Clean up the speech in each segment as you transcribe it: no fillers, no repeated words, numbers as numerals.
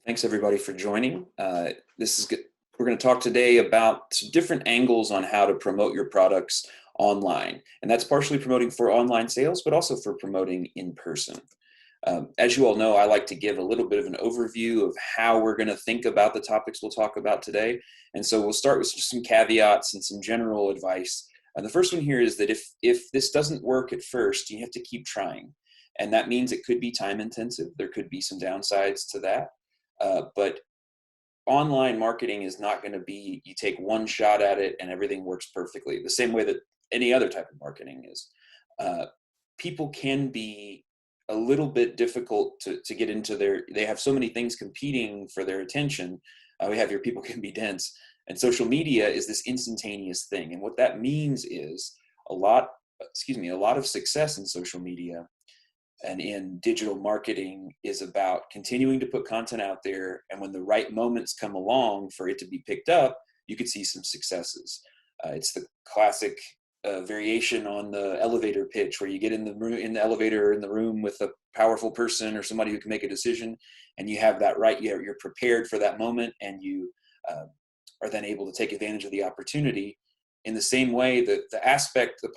Thanks everybody for joining. This is good. We're going to talk today about some different angles on how to promote your products online. And that's partially promoting for online sales, but also for promoting in person. As you all know, I like to give a little bit of an overview of how we're going to think about the topics we'll talk about today. And so we'll start with some caveats and some general advice. And the first one here is that if this doesn't work at first, you have to keep trying. And that means it could be time intensive. There could be some downsides to that. But online marketing is not going to be, you take one shot at it and everything works perfectly, the same way that any other type of marketing is. People can be a little bit difficult to get into they have so many things competing for their attention. We have here, people can be dense. And social media is this instantaneous thing. And what that means is a lot of success in social media and in digital marketing is about continuing to put content out there. And when the right moments come along for it to be picked up, you could see some successes. It's the classic variation on the elevator pitch, where you get in the elevator in the room with a powerful person or somebody who can make a decision, and you have that right. You're prepared for that moment, and you are then able to take advantage of the opportunity. In the same way, the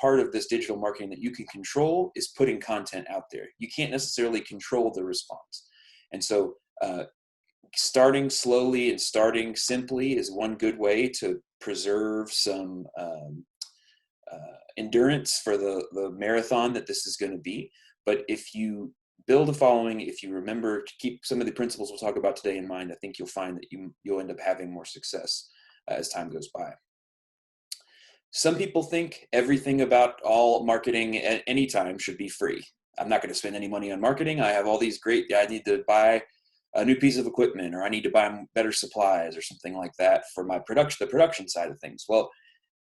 part of this digital marketing that you can control is putting content out there. You can't necessarily control the response. And so starting slowly and starting simply is one good way to preserve some endurance for the marathon that this is going to be. But if you build a following, if you remember to keep some of the principles we'll talk about today in mind, I think you'll find that you'll end up having more success as time goes by. Some people think everything about all marketing at any time should be free. I'm not going to spend any money on marketing. I have all these I need to buy a new piece of equipment, or I need to buy better supplies or something like that for my the production side of things. Well,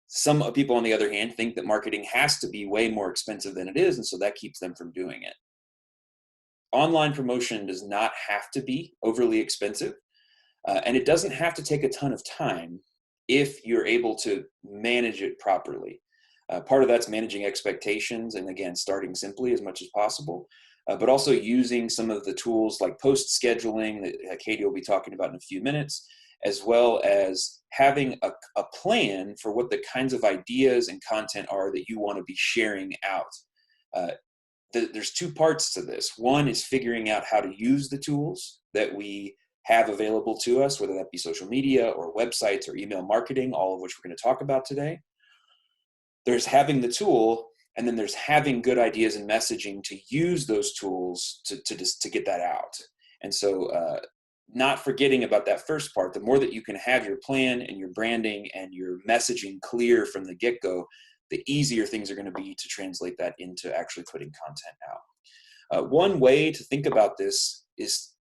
some people, on the other hand, think that marketing has to be way more expensive than it is, and so that keeps them from doing it. Online promotion does not have to be overly expensive, and it doesn't have to take a ton of time if you're able to manage it properly. Part of that's managing expectations, and again, starting simply as much as possible, but also using some of the tools like post scheduling that Katie will be talking about in a few minutes, as well as having a plan for what the kinds of ideas and content are that you want to be sharing out. There's two parts to this. One is figuring out how to use the tools that we have available to us, whether that be social media or websites or email marketing, all of which we're going to talk about today. There's having the tool, and then there's having good ideas and messaging to use those tools to get that out. And so not forgetting about that first part, the more that you can have your plan and your branding and your messaging clear from the get-go, the easier things are going to be to translate that into actually putting content out. One way to think about this is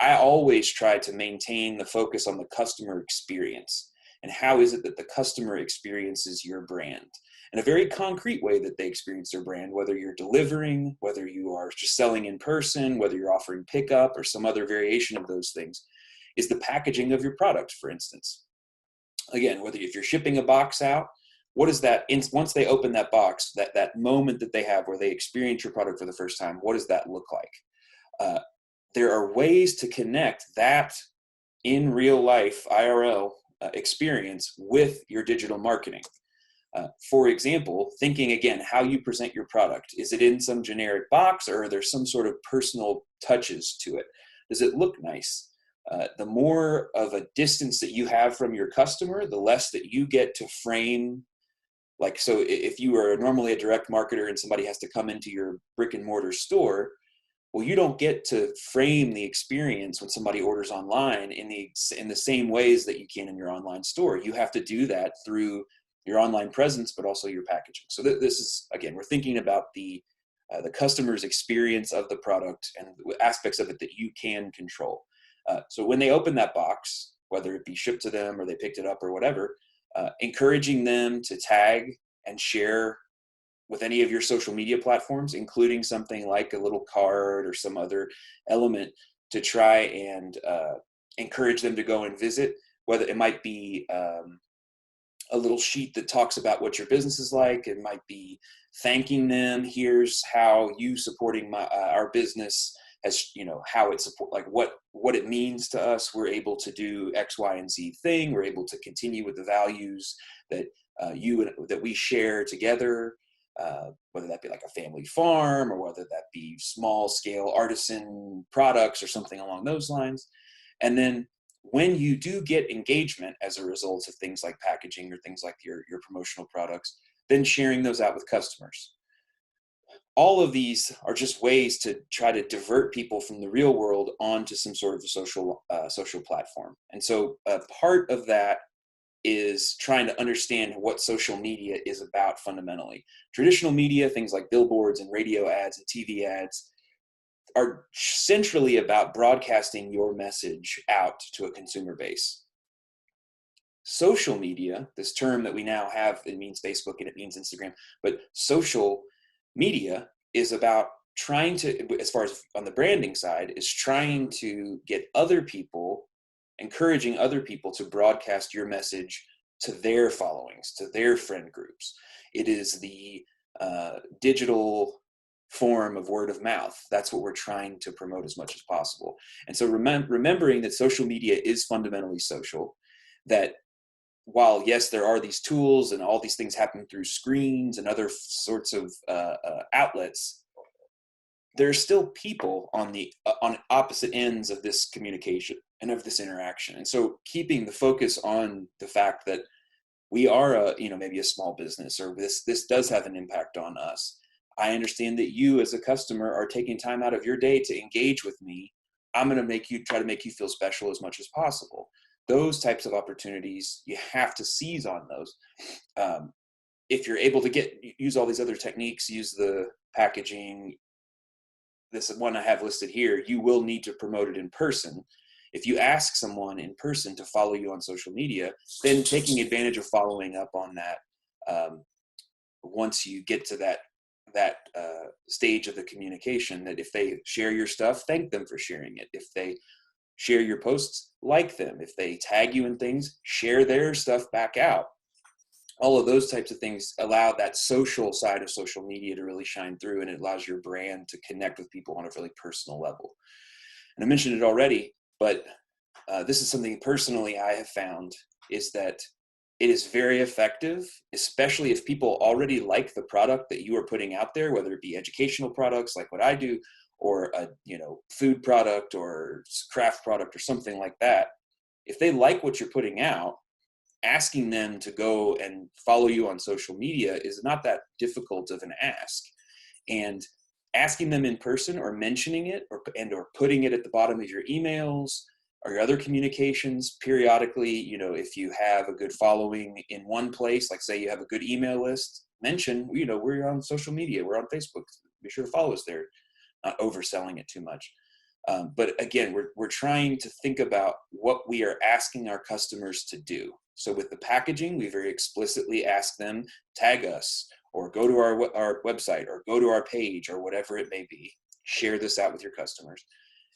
I always try to maintain the focus on the customer experience, and how is it that the customer experiences your brand in a very concrete way, that they experience their brand, whether you're delivering, whether you are just selling in person, whether you're offering pickup or some other variation of those things, is the packaging of your product, for instance. Again, if you're shipping a box out, what is that, once they open that box, that moment that they have where they experience your product for the first time, what does that look like? There are ways to connect that in real life IRL experience with your digital marketing. For example, thinking again, how you present your product. Is it in some generic box, or are there some sort of personal touches to it? Does it look nice? The more of a distance that you have from your customer, the less that you get to frame. So if you are normally a direct marketer and somebody has to come into your brick and mortar store, well, you don't get to frame the experience when somebody orders online in the same ways that you can in your online store. You have to do that through your online presence, but also your packaging. So this is, again, we're thinking about the customer's experience of the product and aspects of it that you can control. So when they open that box, whether it be shipped to them or they picked it up or whatever, encouraging them to tag and share with any of your social media platforms, including something like a little card or some other element to try and encourage them to go and visit, whether it might be a little sheet that talks about what your business is like. It might be thanking them. Here's how you supporting our business has, how it support, like what it means to us. We're able to do X, Y, and Z thing. We're able to continue with the values that that we share together, whether that be like a family farm, or whether that be small scale artisan products or something along those lines. And then when you do get engagement as a result of things like packaging or things like your promotional products, then sharing those out with customers. All of these are just ways to try to divert people from the real world onto some sort of a social platform. And so part of that is trying to understand what social media is about fundamentally. Traditional media, things like billboards and radio ads and TV ads, are centrally about broadcasting your message out to a consumer base. Social media, this term that we now have, it means Facebook and it means Instagram, but social media is about trying to, as far as on the branding side, is trying to get other people, encouraging other people to broadcast your message to their followings, to their friend groups. It is the digital form of word of mouth. That's what we're trying to promote as much as possible. And so remembering that social media is fundamentally social, that while yes, there are these tools and all these things happen through screens and other sorts of outlets, there's still people on opposite ends of this communication and of this interaction. And so keeping the focus on the fact that we are maybe a small business, or this does have an impact on us. I understand that you as a customer are taking time out of your day to engage with me. I'm going to try to make you feel special as much as possible. Those types of opportunities, you have to seize on those. If you're able to use all these other techniques, use the packaging, this one I have listed here, you will need to promote it in person. If you ask someone in person to follow you on social media, then taking advantage of following up on that once you get to that stage of the communication, that if they share your stuff, thank them for sharing it. If they share your posts, like them. If they tag you in things, share their stuff back out. All of those types of things allow that social side of social media to really shine through, and it allows your brand to connect with people on a really personal level. And I mentioned it already, but this is something personally I have found, is that it is very effective, especially if people already like the product that you are putting out there, whether it be educational products like what I do, or a food product or craft product or something like that. If they like what you're putting out, asking them to go and follow you on social media is not that difficult of an ask. And asking them in person, or mentioning it, or putting it at the bottom of your emails or your other communications periodically, if you have a good following in one place, like say you have a good email list, mention, we're on social media, we're on Facebook, be sure to follow us there. Not overselling it too much. But again, we're trying to think about what we are asking our customers to do. So with the packaging, we very explicitly ask them, tag us, or go to our website, or go to our page, or whatever it may be. Share this out with your customers.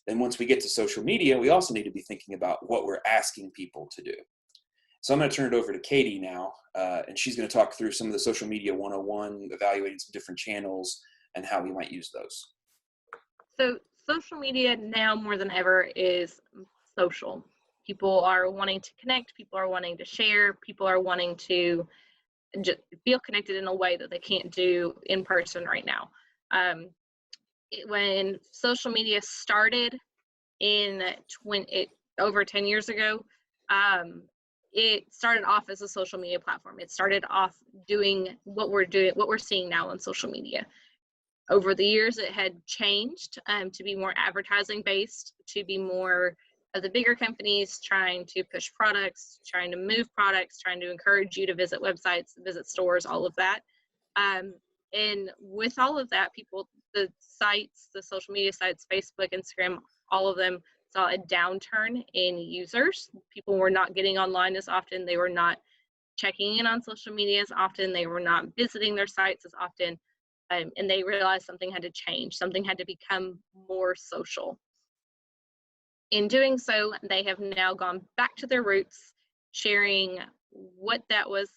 Then once we get to social media, we also need to be thinking about what we're asking people to do. So I'm going to turn it over to Katie now, and she's going to talk through some of the social media 101, evaluating some different channels and how we might use those. So social media now more than ever is social. People are wanting to connect, people are wanting to share, people are wanting to just feel connected in a way that they can't do in person right now. When social media started over 10 years ago, it started off as a social media platform. It started off doing what we're seeing now on social media. Over the years, it had changed to be more advertising based, to be more of the bigger companies trying to push products, trying to move products, trying to encourage you to visit websites, visit stores, all of that. And with all of that, the social media sites, Facebook, Instagram, all of them saw a downturn in users. People were not getting online as often. They were not checking in on social media as often. They were not visiting their sites as often. And they realized something had to change. Something had to become more social. In doing so, they have now gone back to their roots, sharing what that was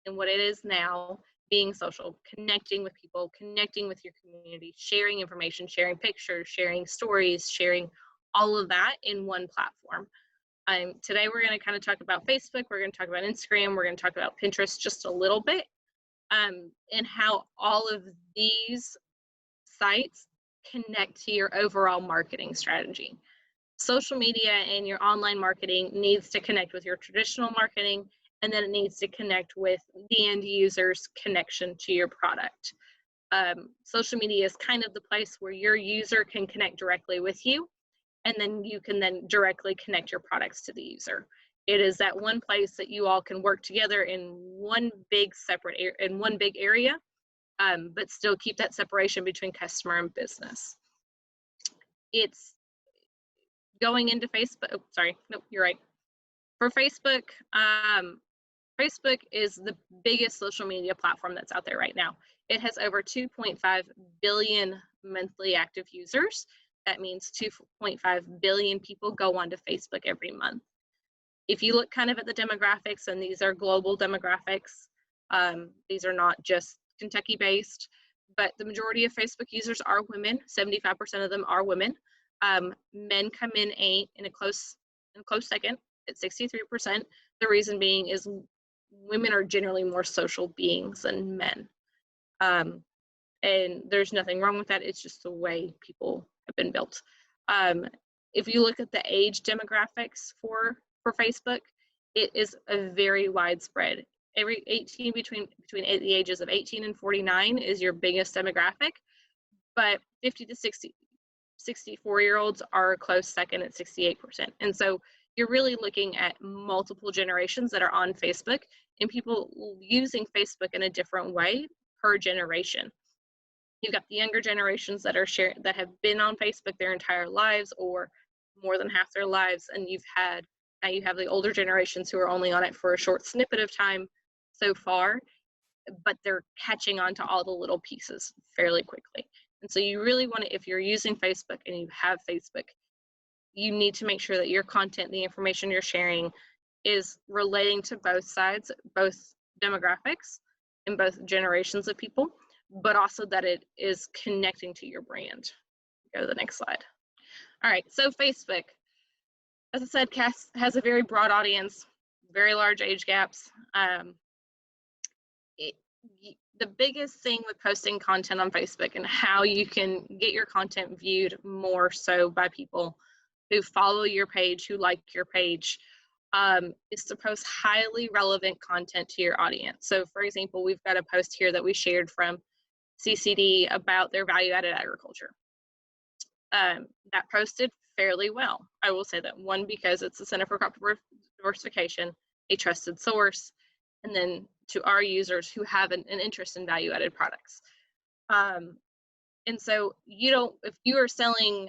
and what it is now, being social, connecting with people, connecting with your community, sharing information, sharing pictures, sharing stories, sharing all of that in one platform. Today we're going to kind of talk about Facebook, we're going to talk about Instagram, we're going to talk about Pinterest just a little bit, and how all of these sites connect to your overall marketing strategy. Social media and your online marketing needs to connect with your traditional marketing, and then it needs to connect with the end user's connection to your product. Social media is kind of the place where your user can connect directly with you, and then you can then directly connect your products to the user. It is that one place that you all can work together in one big area, but still keep that separation between customer and business. It's going into Facebook. Oh, sorry, nope, you're right. For Facebook, Facebook is the biggest social media platform that's out there right now. It has over 2.5 billion monthly active users. That means 2.5 billion people go onto Facebook every month. If you look kind of at the demographics, and these are global demographics, these are not just Kentucky based, but the majority of Facebook users are women. 75% of them are women. Men come in a close second at 63%. The reason being is women are generally more social beings than men. And there's nothing wrong with that. It's just the way people have been built. If you look at the age demographics for Facebook, it is a very widespread. Every 18 between the ages of 18 and 49 is your biggest demographic, but 50 to 64-year-olds are a close second at 68%. And so you're really looking at multiple generations that are on Facebook, and people using Facebook in a different way per generation. You've got the younger generations that have been on Facebook their entire lives or more than half their lives, and now you have the older generations who are only on it for a short snippet of time so far, but they're catching on to all the little pieces fairly quickly. And so you really want to, if you're using Facebook and you have Facebook, you need to make sure that your content, the information you're sharing, is relating to both sides, both demographics and both generations of people, but also that it is connecting to your brand. Go to the next slide. All right, so Facebook, as I said, has a very broad audience, very large age gaps. The biggest thing with posting content on Facebook and how you can get your content viewed more so by people who follow your page, who like your page, is to post highly relevant content to your audience. So for example, we've got a post here that we shared from CCD about their value-added agriculture. That posted fairly well. I will say that, one, because it's the Center for Crop Diversification, a trusted source, and then to our users who have an interest in value-added products. And so if you are selling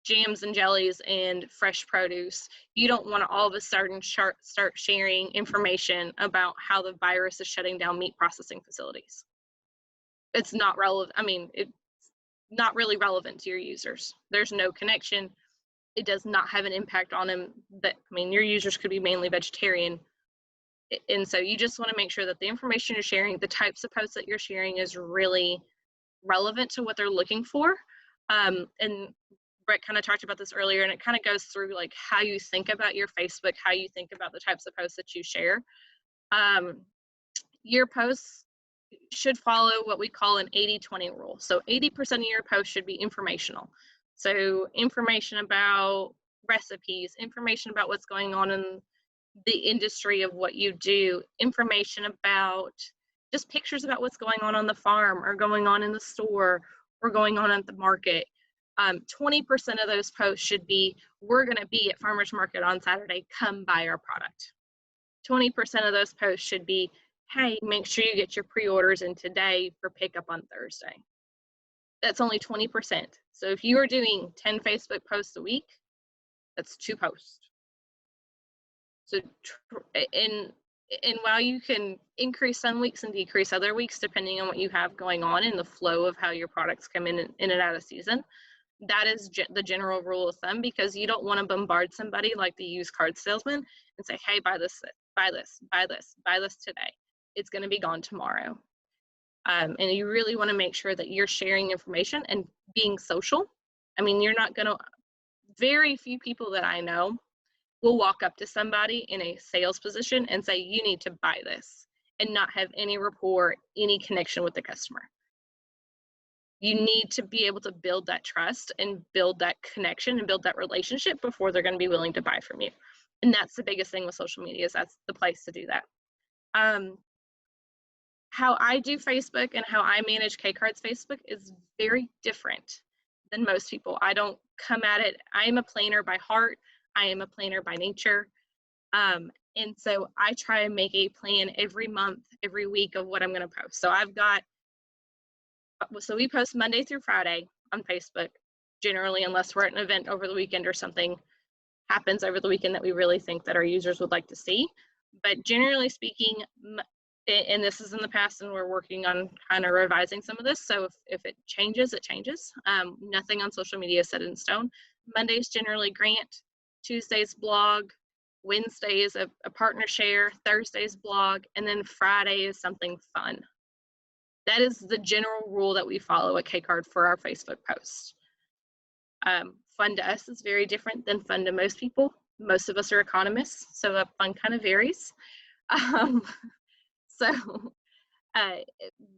jams and jellies and fresh produce, you don't want to all of a sudden start sharing information about how the virus is shutting down meat processing facilities. It's not relevant. I mean, it's not really relevant to your users. There's no connection. It does not have an impact on them. Your users could be mainly vegetarian. And so you just want to make sure that the information you're sharing, the types of posts that you're sharing, is really relevant to what they're looking for. And Brett kind of talked about this earlier, and it kind of goes through like how you think about your Facebook, how you think about the types of posts that you share. Your posts should follow what we call an 80-20 rule. So 80% of your posts should be informational. So information about recipes, information about what's going on in the industry of what you do, information about just pictures about what's going on the farm or going on in the store or going on at the market. 20% of those posts should be, we're going to be at farmers market on Saturday, come buy our product. 20% of those posts should be, hey, make sure you get your pre-orders in today for pickup on Thursday. That's only 20%. So if you are doing 10 Facebook posts a week, that's 2 posts. So, and while you can increase some weeks and decrease other weeks, depending on what you have going on in the flow of how your products come in and out of season, that is the general rule of thumb, because you don't want to bombard somebody like the used card salesman and say, hey, buy this, buy this, buy this, buy this today. it's going to be gone tomorrow. And you really want to make sure that you're sharing information and being social. I mean, you're not going to, very few people that I know will walk up to somebody in a sales position and say, you need to buy this, and not have any rapport, any connection with the customer. You need to be able to build that trust and build that connection and build that relationship before they're going to be willing to buy from you. And that's the biggest thing with social media, is that's the place to do that. How I do Facebook and how I manage K-Card's Facebook is very different than most people. I don't come at it, I am a planner by heart, I am a planner by nature. And so I try and make a plan every month, every week of what I'm going to post. So we post Monday through Friday on Facebook, generally, unless we're at an event over the weekend or something happens over the weekend that we really think that our users would like to see. But generally speaking, and this is in the past, and we're working on kind of revising some of this, so if it changes, it changes. Nothing on social media is set in stone. Mondays generally grant, Tuesdays blog, Wednesday is a partner share, Thursday's blog, and then Friday is something fun. That is the general rule that we follow at K-Card for our Facebook posts. Fun to us is very different than fun to most people. Most of us are economists, so that fun kind of varies.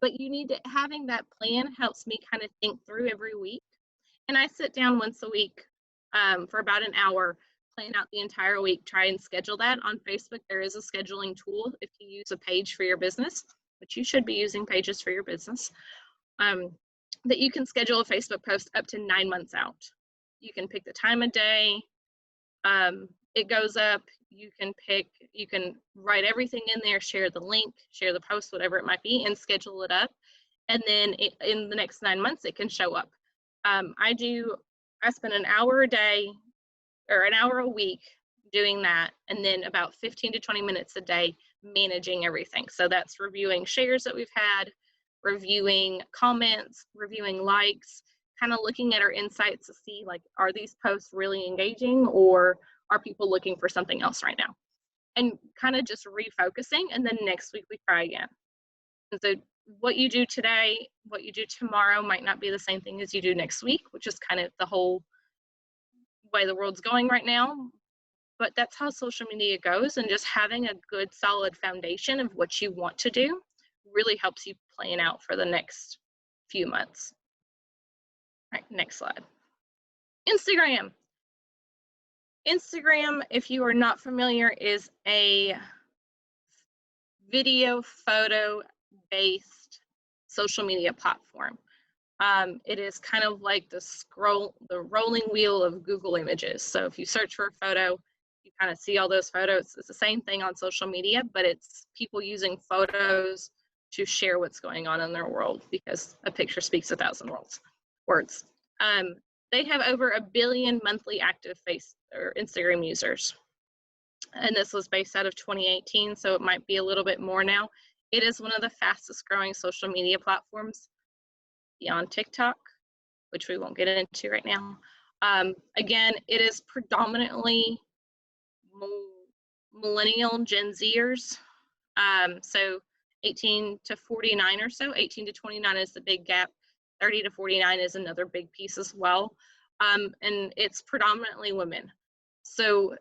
But you need to, having that plan helps me kind of think through every week. And I sit down once a week for about an hour, plan out the entire week, try and schedule that. On Facebook, there is a scheduling tool if you use a page for your business, which you should be using pages for your business, that you can schedule a Facebook post up to 9 months out. You can pick the time of day. It goes up. You can write everything in there, share the link, share the post, whatever it might be, and schedule it up. And then in the next 9 months, it can show up. I spend an hour a day or an hour a week doing that, and then about 15 to 20 minutes a day managing everything. So that's reviewing shares that we've had, reviewing comments, reviewing likes, kind of looking at our insights to see, like, are these posts really engaging, or are people looking for something else right now? And kind of just refocusing, and then next week we try again. And so what you do today, what you do tomorrow might not be the same thing as you do next week, which is kind of the whole way the world's going right now. But that's how social media goes, and just having a good solid foundation of what you want to do really helps you plan out for the next few months. All right, next slide. Instagram. Instagram, if you are not familiar, is a video photo based social media platform. It is kind of like the rolling wheel of Google Images. So if you search for a photo, you kind of see all those photos. It's the same thing on social media, but it's people using photos to share what's going on in their world, because a picture speaks 1,000 words. They have over 1 billion monthly active Instagram users. And this was based out of 2018, so it might be a little bit more now. It is one of the fastest growing social media platforms beyond TikTok, which we won't get into right now. Again, it is predominantly millennial Gen Zers. So 18 to 49 or so. 18 to 29 is the big gap. 30 to 49 is another big piece as well. And it's predominantly women. So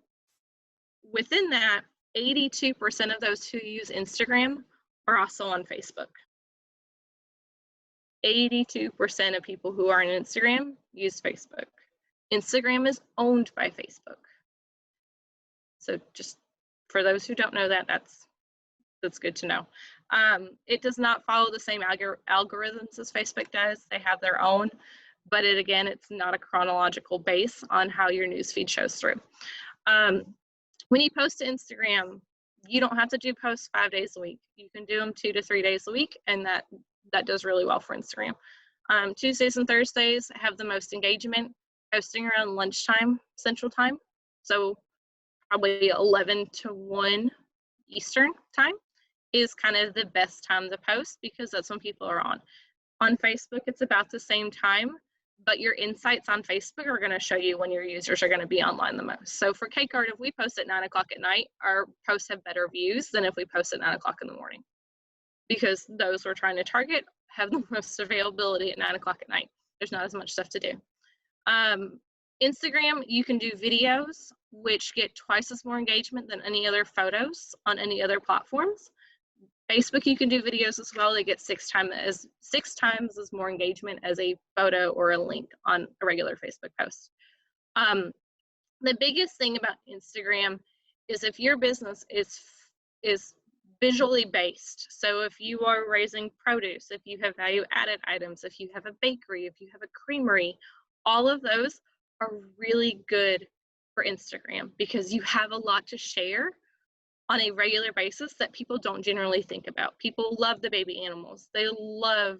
within that, 82% of those who use Instagram are also on Facebook. 82% of people who are on Instagram use Facebook. Instagram is owned by Facebook. So just for those who don't know that, that's good to know. It does not follow the same algorithms as Facebook does. They have their own, but again, it's not a chronological base on how your newsfeed shows through. When you post to Instagram, you don't have to do posts 5 days a week. You can do them 2 to 3 days a week, and that does really well for Instagram. Tuesdays and Thursdays have the most engagement, posting around lunchtime Central Time. So probably 11 to 1 Eastern Time is kind of the best time to post, because that's when people are on. On Facebook, it's about the same time, but your insights on Facebook are going to show you when your users are going to be online the most. So for K-Card, if we post at 9 o'clock at night, our posts have better views than if we post at 9 o'clock in the morning. because those we're trying to target have the most availability at 9 o'clock at night. There's not as much stuff to do. Instagram, you can do videos, which get twice as more engagement than any other photos on any other platforms. Facebook, you can do videos as well. They get six times as more engagement as a photo or a link on a regular Facebook post. The biggest thing about Instagram is if your business is visually based. So if you are raising produce, if you have value added items, if you have a bakery, if you have a creamery, all of those are really good for Instagram because you have a lot to share on a regular basis that people don't generally think about. People love the baby animals. They love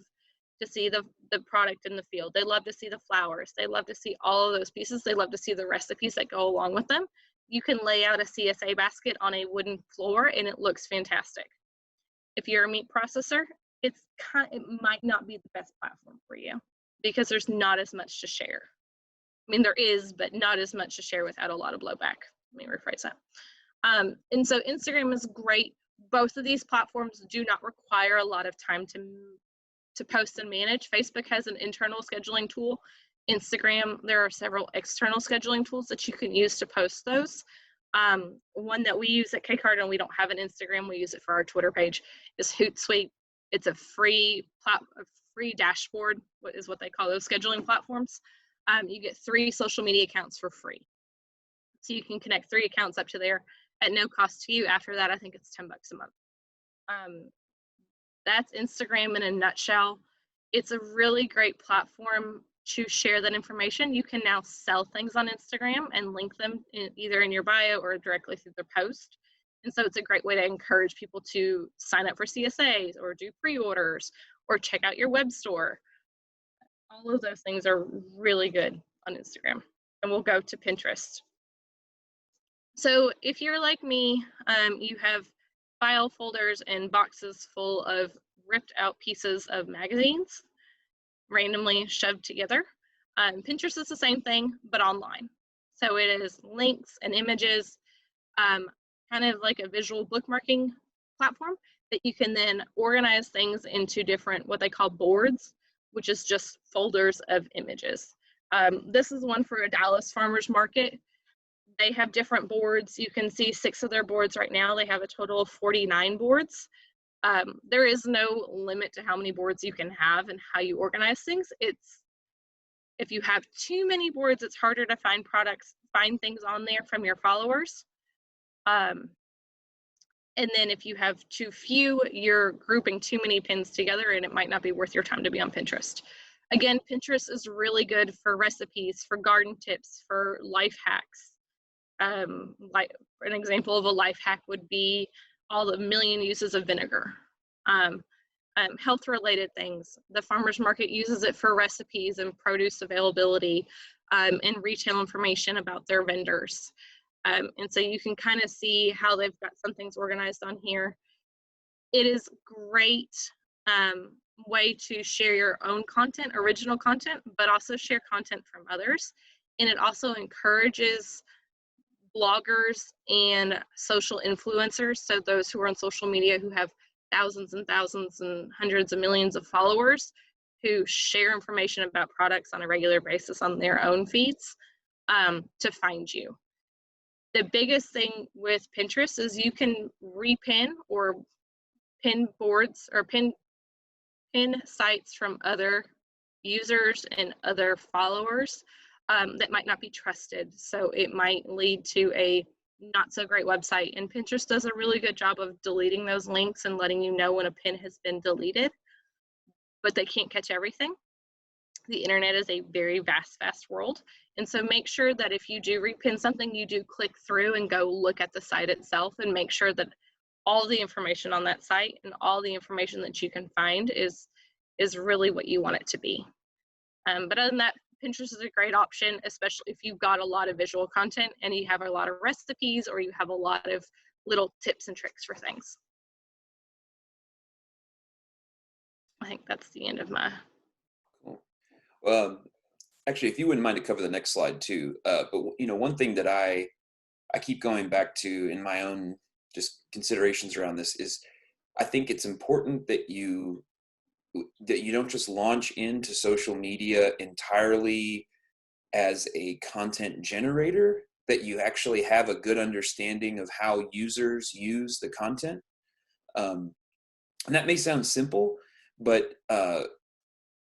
to see the product in the field. They love to see the flowers. They love to see all of those pieces. They love to see the recipes that go along with them. You can lay out a CSA basket on a wooden floor and it looks fantastic. If you're a meat processor, it might not be the best platform for you because there's not as much to share. I mean, there is, but not as much to share without a lot of blowback. Let me rephrase that. And so Instagram is great. Both of these platforms do not require a lot of time to post and manage. Facebook has an internal scheduling tool. Instagram, there are several external scheduling tools that you can use to post those. One that we use at KCard, and we don't have an Instagram, we use it for our Twitter page, is Hootsuite. It's a free dashboard, is what they call those scheduling platforms. You get 3 social media accounts for free. So you can connect 3 accounts up to there at no cost to you. After that, I think it's $10 a month. That's Instagram in a nutshell. It's a really great platform to share that information. You can now sell things on Instagram and link them either in your bio or directly through the post. And so it's a great way to encourage people to sign up for CSAs or do pre-orders or check out your web store. All of those things are really good on Instagram. And we'll go to Pinterest. So if you're like me, you have file folders and boxes full of ripped out pieces of magazines randomly shoved together. Pinterest is the same thing, but online. So it is links and images, kind of like a visual bookmarking platform that you can then organize things into different, what they call boards, which is just folders of images. This is one for a Dallas farmers market. They have different boards. You can see 6 of their boards right now. They have a total of 49 boards. There is no limit to how many boards you can have and how you organize things. If you have too many boards, it's harder to find things on there from your followers. And then if you have too few, you're grouping too many pins together and it might not be worth your time to be on Pinterest. Again, Pinterest is really good for recipes, for garden tips, for life hacks. Like an example of a life hack would be all the million uses of vinegar. Health related things. The farmers market uses it for recipes and produce availability and retail information about their vendors. And so you can kind of see how they've got some things organized on here. It is great way to share your own content, original content, but also share content from others. And it also encourages bloggers and social influencers, so those who are on social media who have thousands and thousands and hundreds of millions of followers who share information about products on a regular basis on their own feeds to find you. The biggest thing with Pinterest is you can repin or pin boards or pin sites from other users and other followers that might not be trusted. So it might lead to a not so great website. And Pinterest does a really good job of deleting those links and letting you know when a pin has been deleted, but they can't catch everything. The internet is a very vast world. And so make sure that if you do repin something, you do click through and go look at the site itself and make sure that all the information on that site and all the information that you can find is really what you want it to be. But other than that, Pinterest is a great option, especially if you've got a lot of visual content and you have a lot of recipes or you have a lot of little tips and tricks for things. I think that's the end of my. Cool. Actually, if you wouldn't mind to cover the next slide too, but one thing that I keep going back to in my own just considerations around this is I think it's important that you don't just launch into social media entirely as a content generator, that you actually have a good understanding of how users use the content. And that may sound simple, but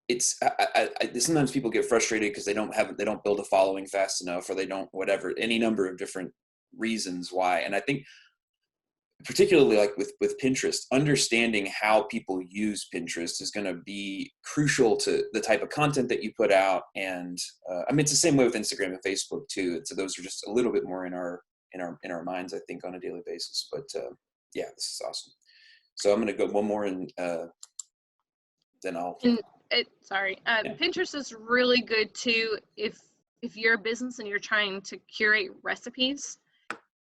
it's sometimes people get frustrated because they don't build a following fast enough, or they don't, whatever, any number of different reasons why. And I think particularly like with Pinterest, understanding how people use Pinterest is going to be crucial to the type of content that you put out. And I mean, it's the same way with Instagram and Facebook too. So those are just a little bit more in our minds, I think, on a daily basis. But yeah, this is awesome. So I'm going to go one more, and then I'll. Yeah. Pinterest is really good too if you're a business and you're trying to curate recipes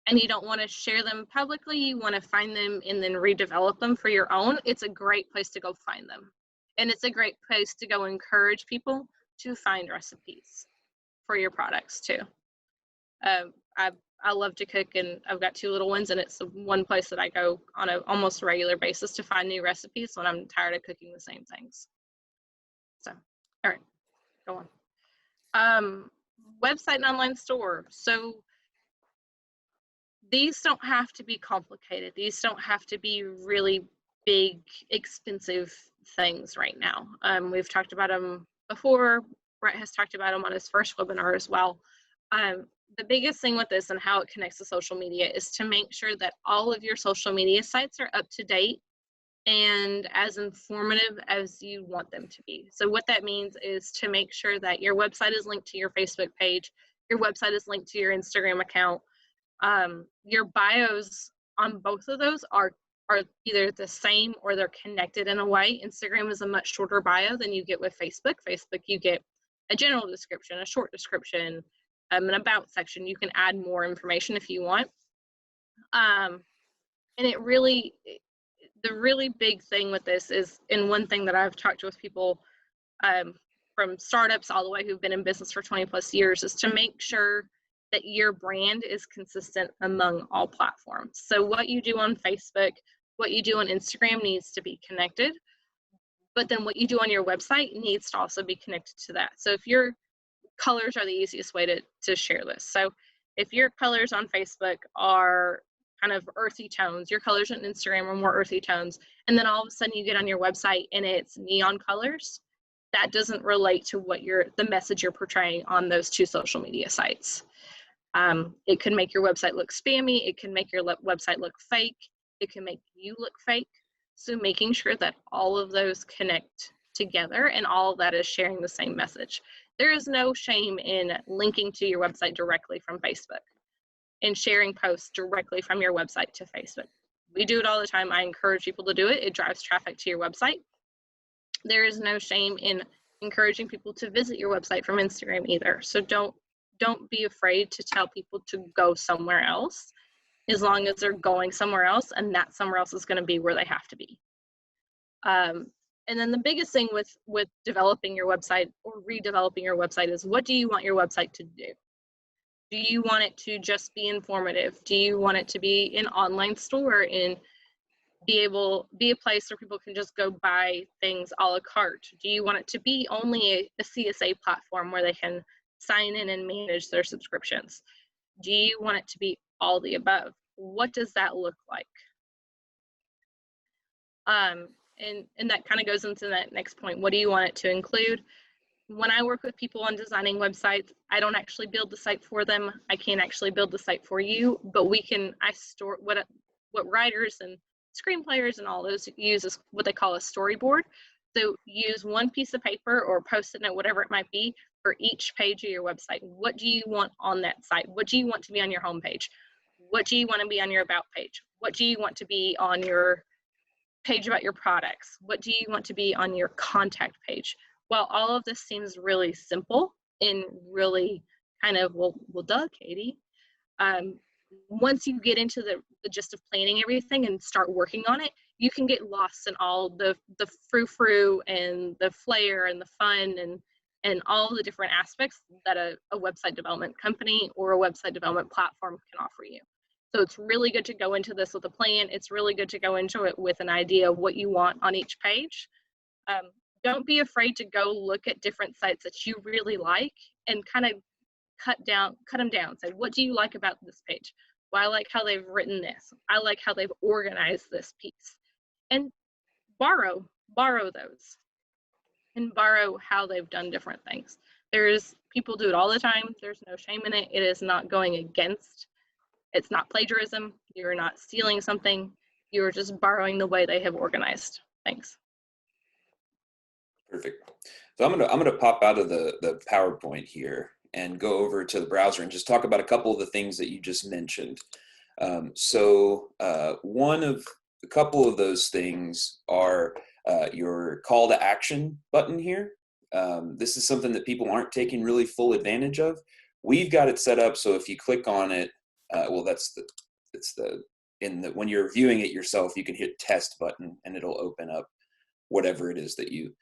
and you don't want to share them publicly, you want to find them and then redevelop them for your own. It's a great place to go find them, and it's a great place to go encourage people to find recipes for your products too. I love to cook, and I've got 2 little ones, and it's the one place that I go on a almost regular basis to find new recipes when I'm tired of cooking the same things. So, all right, go on. Website and online store. So these don't have to be complicated. These don't have to be really big, expensive things right now. We've talked about them before. Brett has talked about them on his first webinar as well. The biggest thing with this and how it connects to social media is to make sure that all of your social media sites are up to date and as informative as you want them to be. So what that means is to make sure that your website is linked to your Facebook page, your website is linked to your Instagram account. Your bios on both of those are either the same or they're connected in a way. Instagram is a much shorter bio than you get with Facebook. Facebook, you get a general description, a short description, an about section. You can add more information if you want. And the really big thing with this is, and one thing that I've talked with people from startups all the way who've been in business for 20 plus years, is to make sure that your brand is consistent among all platforms. So what you do on Facebook, what you do on Instagram needs to be connected, but then what you do on your website needs to also be connected to that. So if your colors are the easiest way to share this. So if your colors on Facebook are kind of earthy tones, your colors on Instagram are more earthy tones, and then all of a sudden you get on your website and it's neon colors, that doesn't relate to what the message you're portraying on those 2 social media sites. It can make your website look spammy. It can make your website look fake. It can make you look fake. So making sure that all of those connect together and all of that is sharing the same message. There is no shame in linking to your website directly from Facebook and sharing posts directly from your website to Facebook. We do it all the time. I encourage people to do it. It drives traffic to your website. There is no shame in encouraging people to visit your website from Instagram either. So don't be afraid to tell people to go somewhere else, as long as they're going somewhere else and that somewhere else is going to be where they have to be. And then the biggest thing with developing your website or redeveloping your website is, what do you want your website to do? Do you want it to just be informative? Do you want it to be an online store and be a place where people can just go buy things a la carte? Do you want it to be only a CSA platform where they can sign in and manage their subscriptions? Do you want it to be all the above? What does that look like? And that kind of goes into that next point. What do you want it to include? When I work with people on designing websites, I don't actually build the site for them. I can't actually build the site for you, but I store what writers and screenplayers and all those use is what they call a storyboard. So use one piece of paper or Post-it note, whatever it might be, for each page of your website. What do you want on that site? What do you want to be on your homepage? What do you want to be on your about page? What do you want to be on your page about your products? What do you want to be on your contact page? Well, all of this seems really simple and really kind of, well duh, Katie. Once you get into the gist of planning everything and start working on it, you can get lost in all the frou-frou and the flair and the fun and all the different aspects that a website development company or a website development platform can offer you. So it's really good to go into this with a plan. It's really good to go into it with an idea of what you want on each page. Um, don't be afraid to go look at different sites that you really like and kind of cut them down. Say, what do you like about this page? Well, I like how they've written this. I like how they've organized this piece. And borrow those and borrow how they've done different things. There's people do it all the time. There's no shame in it. It is not going against, it's not plagiarism. You're not stealing something. You're just borrowing the way they have organized things. Perfect. So I'm gonna pop out of the PowerPoint here and go over to the browser and just talk about a couple of the things that you just mentioned. One of a couple of those things are your call to action button here. This is something that people aren't taking really full advantage of. We've got it set up so if you click on it, well, when you're viewing it yourself, you can hit test button and it'll open up whatever it is that you.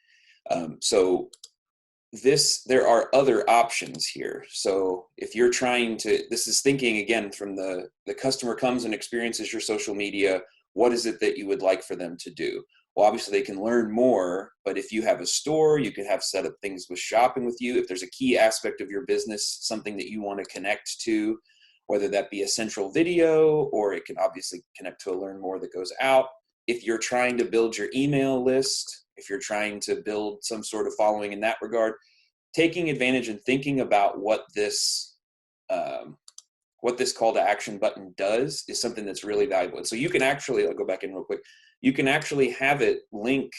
There are other options here. So if you're trying to, this is thinking again from the customer comes and experiences your social media, what is it that you would like for them to do? Well, obviously they can learn more, but if you have a store, you can have set up things with shopping with you. If there's a key aspect of your business, something that you want to connect to, whether that be a central video, or it can obviously connect to a learn more that goes out. If you're trying to build your email list, if you're trying to build some sort of following in that regard, taking advantage and thinking about what this call to action button does is something that's really valuable. And so you can actually, I'll go back in real quick, you can actually have it link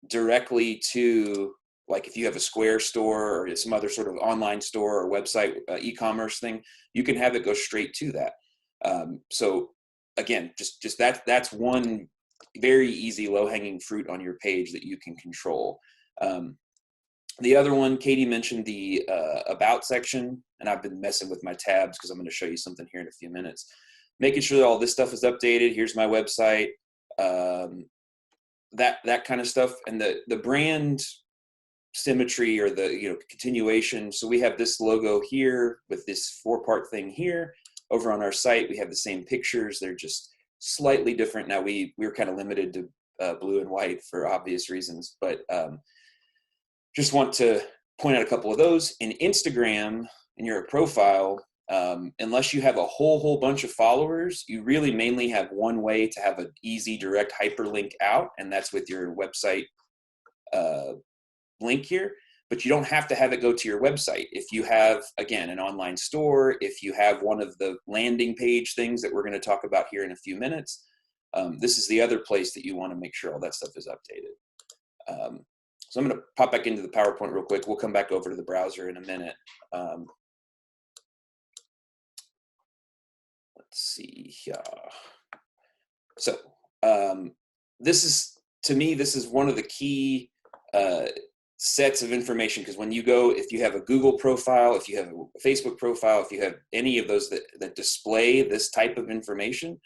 directly to, like if you have a Square store or some other sort of online store or website, e-commerce thing, you can have it go straight to that. So again, just that's one very easy low-hanging fruit on your page that you can control. The other one, Katie mentioned the about section, and I've been messing with my tabs because I'm going to show you something here in a few minutes. Making sure that all this stuff is updated. Here's my website, that kind of stuff, and the brand symmetry or the continuation. So we have this logo here with this 4-part thing here. Over on our site, we have the same pictures. They're just slightly different. Now we're kind of limited to blue and white for obvious reasons, but just want to point out a couple of those. In Instagram, in your profile, unless you have a whole bunch of followers, you really mainly have one way to have an easy direct hyperlink out, and that's with your website link here. But you don't have to have it go to your website. If you have, again, an online store, if you have one of the landing page things that we're going to talk about here in a few minutes, this is the other place that you want to make sure all that stuff is updated. So I'm going to pop back into the PowerPoint real quick. We'll come back over to the browser in a minute. Let's see here. So this is, to me, this is one of the key sets of information, because when you go, if you have a Google profile, if you have a Facebook profile, if you have any of those that display this type of information,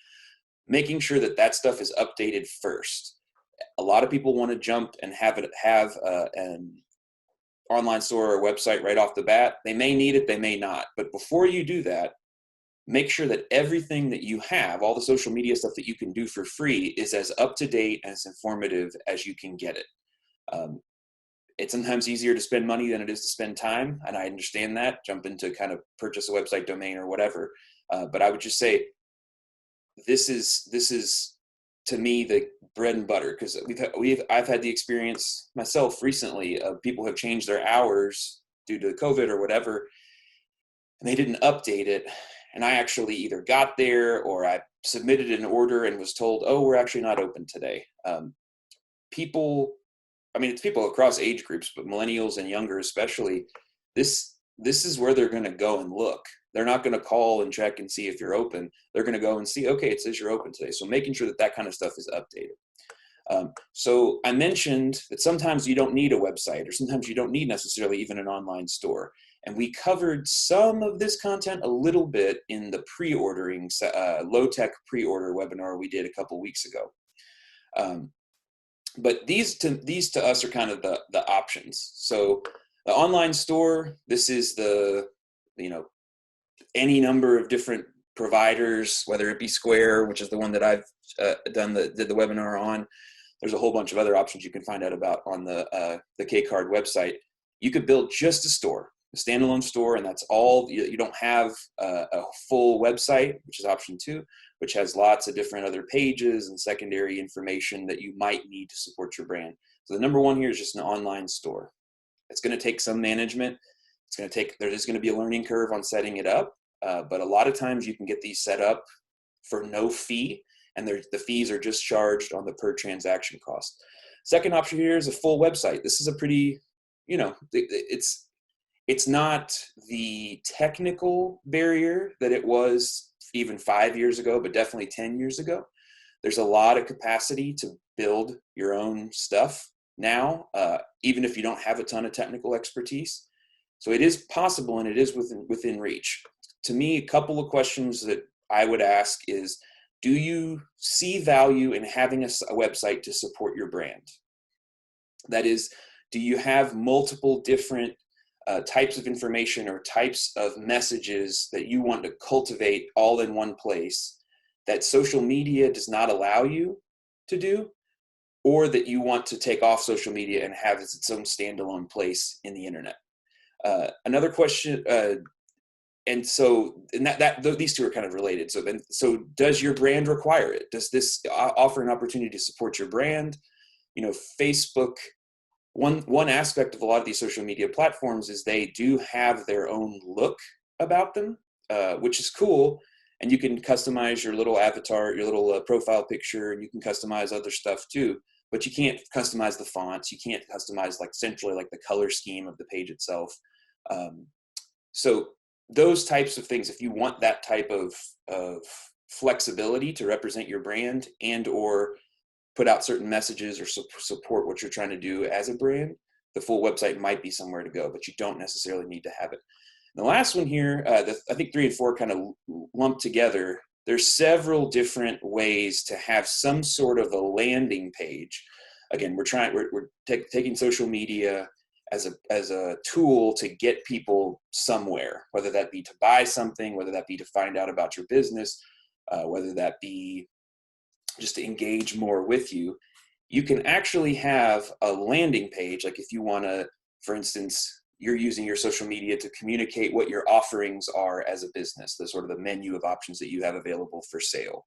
making sure that that stuff is updated first. A lot of people want to jump and have an online store or website right off the bat. They may need it, they may not. But before you do that, make sure that everything that you have, all the social media stuff that you can do for free, is as up to date and as informative as you can get it. It's sometimes easier to spend money than it is to spend time, and I understand that. Jump into kind of purchase a website domain or whatever. But I would just say this is to me the bread and butter, because I've had the experience myself recently of people have changed their hours due to COVID or whatever, and they didn't update it. And I actually either got there or I submitted an order and was told, oh, we're actually not open today. It's people across age groups, but millennials and younger especially, this is where they're going to go and look. They're not going to call and check and see if you're open. They're going to go and see, okay, it says you're open today. So making sure that that kind of stuff is updated. So I mentioned that sometimes you don't need a website, or sometimes you don't need necessarily even an online store. And we covered some of this content a little bit in the pre-ordering, low-tech pre-order webinar we did a couple weeks ago. But these to us are kind of the options. So the online store, this is the any number of different providers, whether it be Square, which is the one that I've did the webinar on. There's a whole bunch of other options you can find out about on the K-Card website. You could build just a store, a standalone store, and that's all. You don't have a full website, which is option 2, which has lots of different other pages and secondary information that you might need to support your brand. So the number 1 here is just an online store. It's going to take some management. There's going to be a learning curve on setting it up, but a lot of times you can get these set up for no fee, and the fees are just charged on the per transaction cost. Second option here is a full website. This is a pretty, it's not the technical barrier that it was even 5 years ago, but definitely 10 years ago. There's a lot of capacity to build your own stuff now, even if you don't have a ton of technical expertise. So it is possible, and it is within reach. To me, a couple of questions that I would ask is, do you see value in having a website to support your brand? That is, do you have multiple different types of information or types of messages that you want to cultivate all in one place that social media does not allow you to do, or that you want to take off social media and have its own standalone place in the internet? Another question, these two are kind of related. So does your brand require it? Does this offer an opportunity to support your brand? Facebook, one aspect of a lot of these social media platforms is they do have their own look about them, which is cool. And you can customize your little avatar, your little profile picture, and you can customize other stuff too. But you can't customize the fonts. You can't customize centrally the color scheme of the page itself. So those types of things, if you want that type of flexibility to represent your brand and or put out certain messages or support what you're trying to do as a brand, the full website might be somewhere to go, but you don't necessarily need to have it. And the last one here, I think 3 and 4 kind of lumped together. There's several different ways to have some sort of a landing page. Again, we're taking social media as a tool to get people somewhere, whether that be to buy something, whether that be to find out about your business, whether that be just to engage more with you. You can actually have a landing page. Like if you want to, for instance, you're using your social media to communicate what your offerings are as a business, the sort of the menu of options that you have available for sale.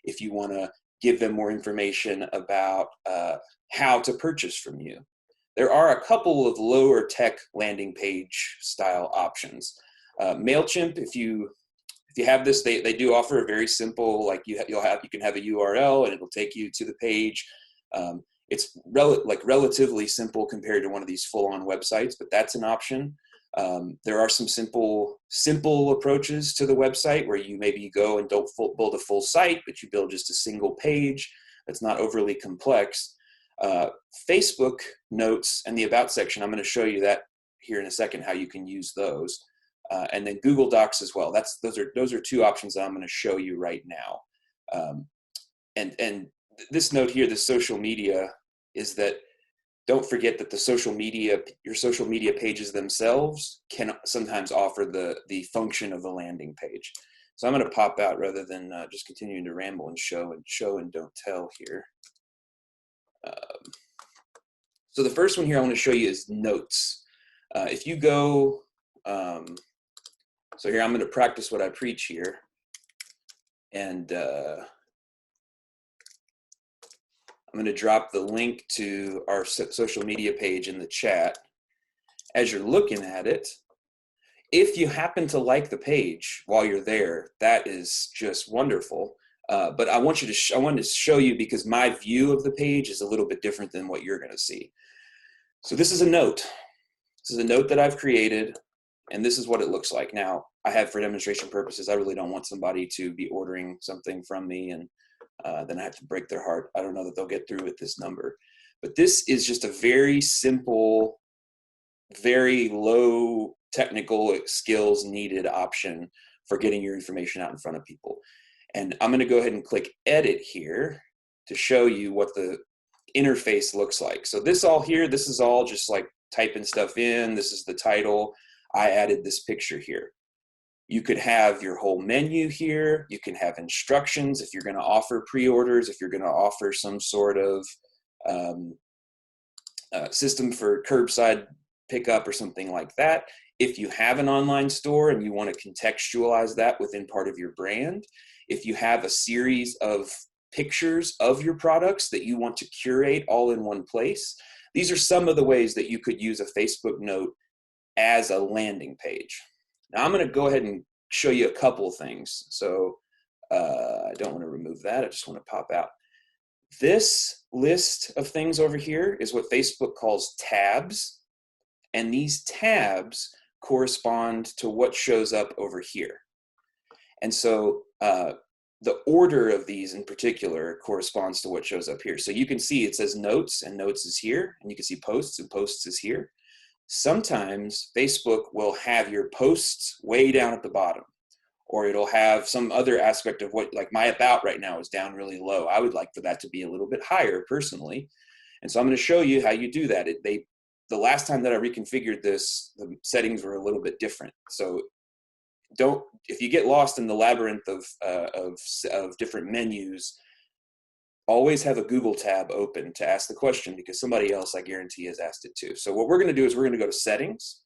If you want to give them more information about how to purchase from you. There are a couple of lower tech landing page style options. MailChimp, if you have this, they do offer a very simple, you can have a URL and it'll take you to the page. It's relatively simple compared to one of these full-on websites, but that's an option. There are some simple approaches to the website where you maybe go and don't build a full site, but you build just a single page that's not overly complex. Facebook notes and the about section, I'm going to show you that here in a second, how you can use those. And then Google Docs as well. Those are 2 options that I'm going to show you right now. And this note here, the social media, is that don't forget that your social media pages themselves can sometimes offer the function of a landing page. So I'm going to pop out rather than just continuing to ramble and show and don't tell here. So the first one here I want to show you is notes. If you go, so here I'm going to practice what I preach here, and I'm going to drop the link to our social media page in the chat. As you're looking at it, if you happen to like the page while you're there, that is just wonderful. But I wanted to show you, because my view of the page is a little bit different than what you're going to see. So this is a note. This is a note that I've created, and this is what it looks like. Now, I have, for demonstration purposes, I really don't want somebody to be ordering something from me and then I have to break their heart. I don't know that they'll get through with this number. But this is just a very simple, very low technical skills needed option for getting your information out in front of people. And I'm going to go ahead and click edit here to show you what the interface looks like. So this is all just like typing stuff in. This is the title. I added this picture here. You could have your whole menu here. You can have instructions if you're going to offer pre-orders, if you're going to offer some sort of system for curbside pickup or something like that. If you have an online store and you want to contextualize that within part of your brand, if you have a series of pictures of your products that you want to curate all in one place, these are some of the ways that you could use a Facebook note as a landing page. Now I'm going to go ahead and show you a couple things. So I don't want to remove that. I just want to pop out. This list of things over here is what Facebook calls tabs. And these tabs correspond to what shows up over here. And so the order of these in particular corresponds to what shows up here. So you can see it says notes, and notes is here, and you can see posts, and posts is here. Sometimes Facebook will have your posts way down at the bottom, or it'll have some other aspect of what, like my about right now is down really low. I would like for that to be a little bit higher personally. And so I'm going to show you how you do that. The last time that I reconfigured this, the settings were a little bit different. So if you get lost in the labyrinth of different menus, always have a Google tab open to ask the question, because somebody else, I guarantee, has asked it too. So what we're going to do is we're going to go to settings.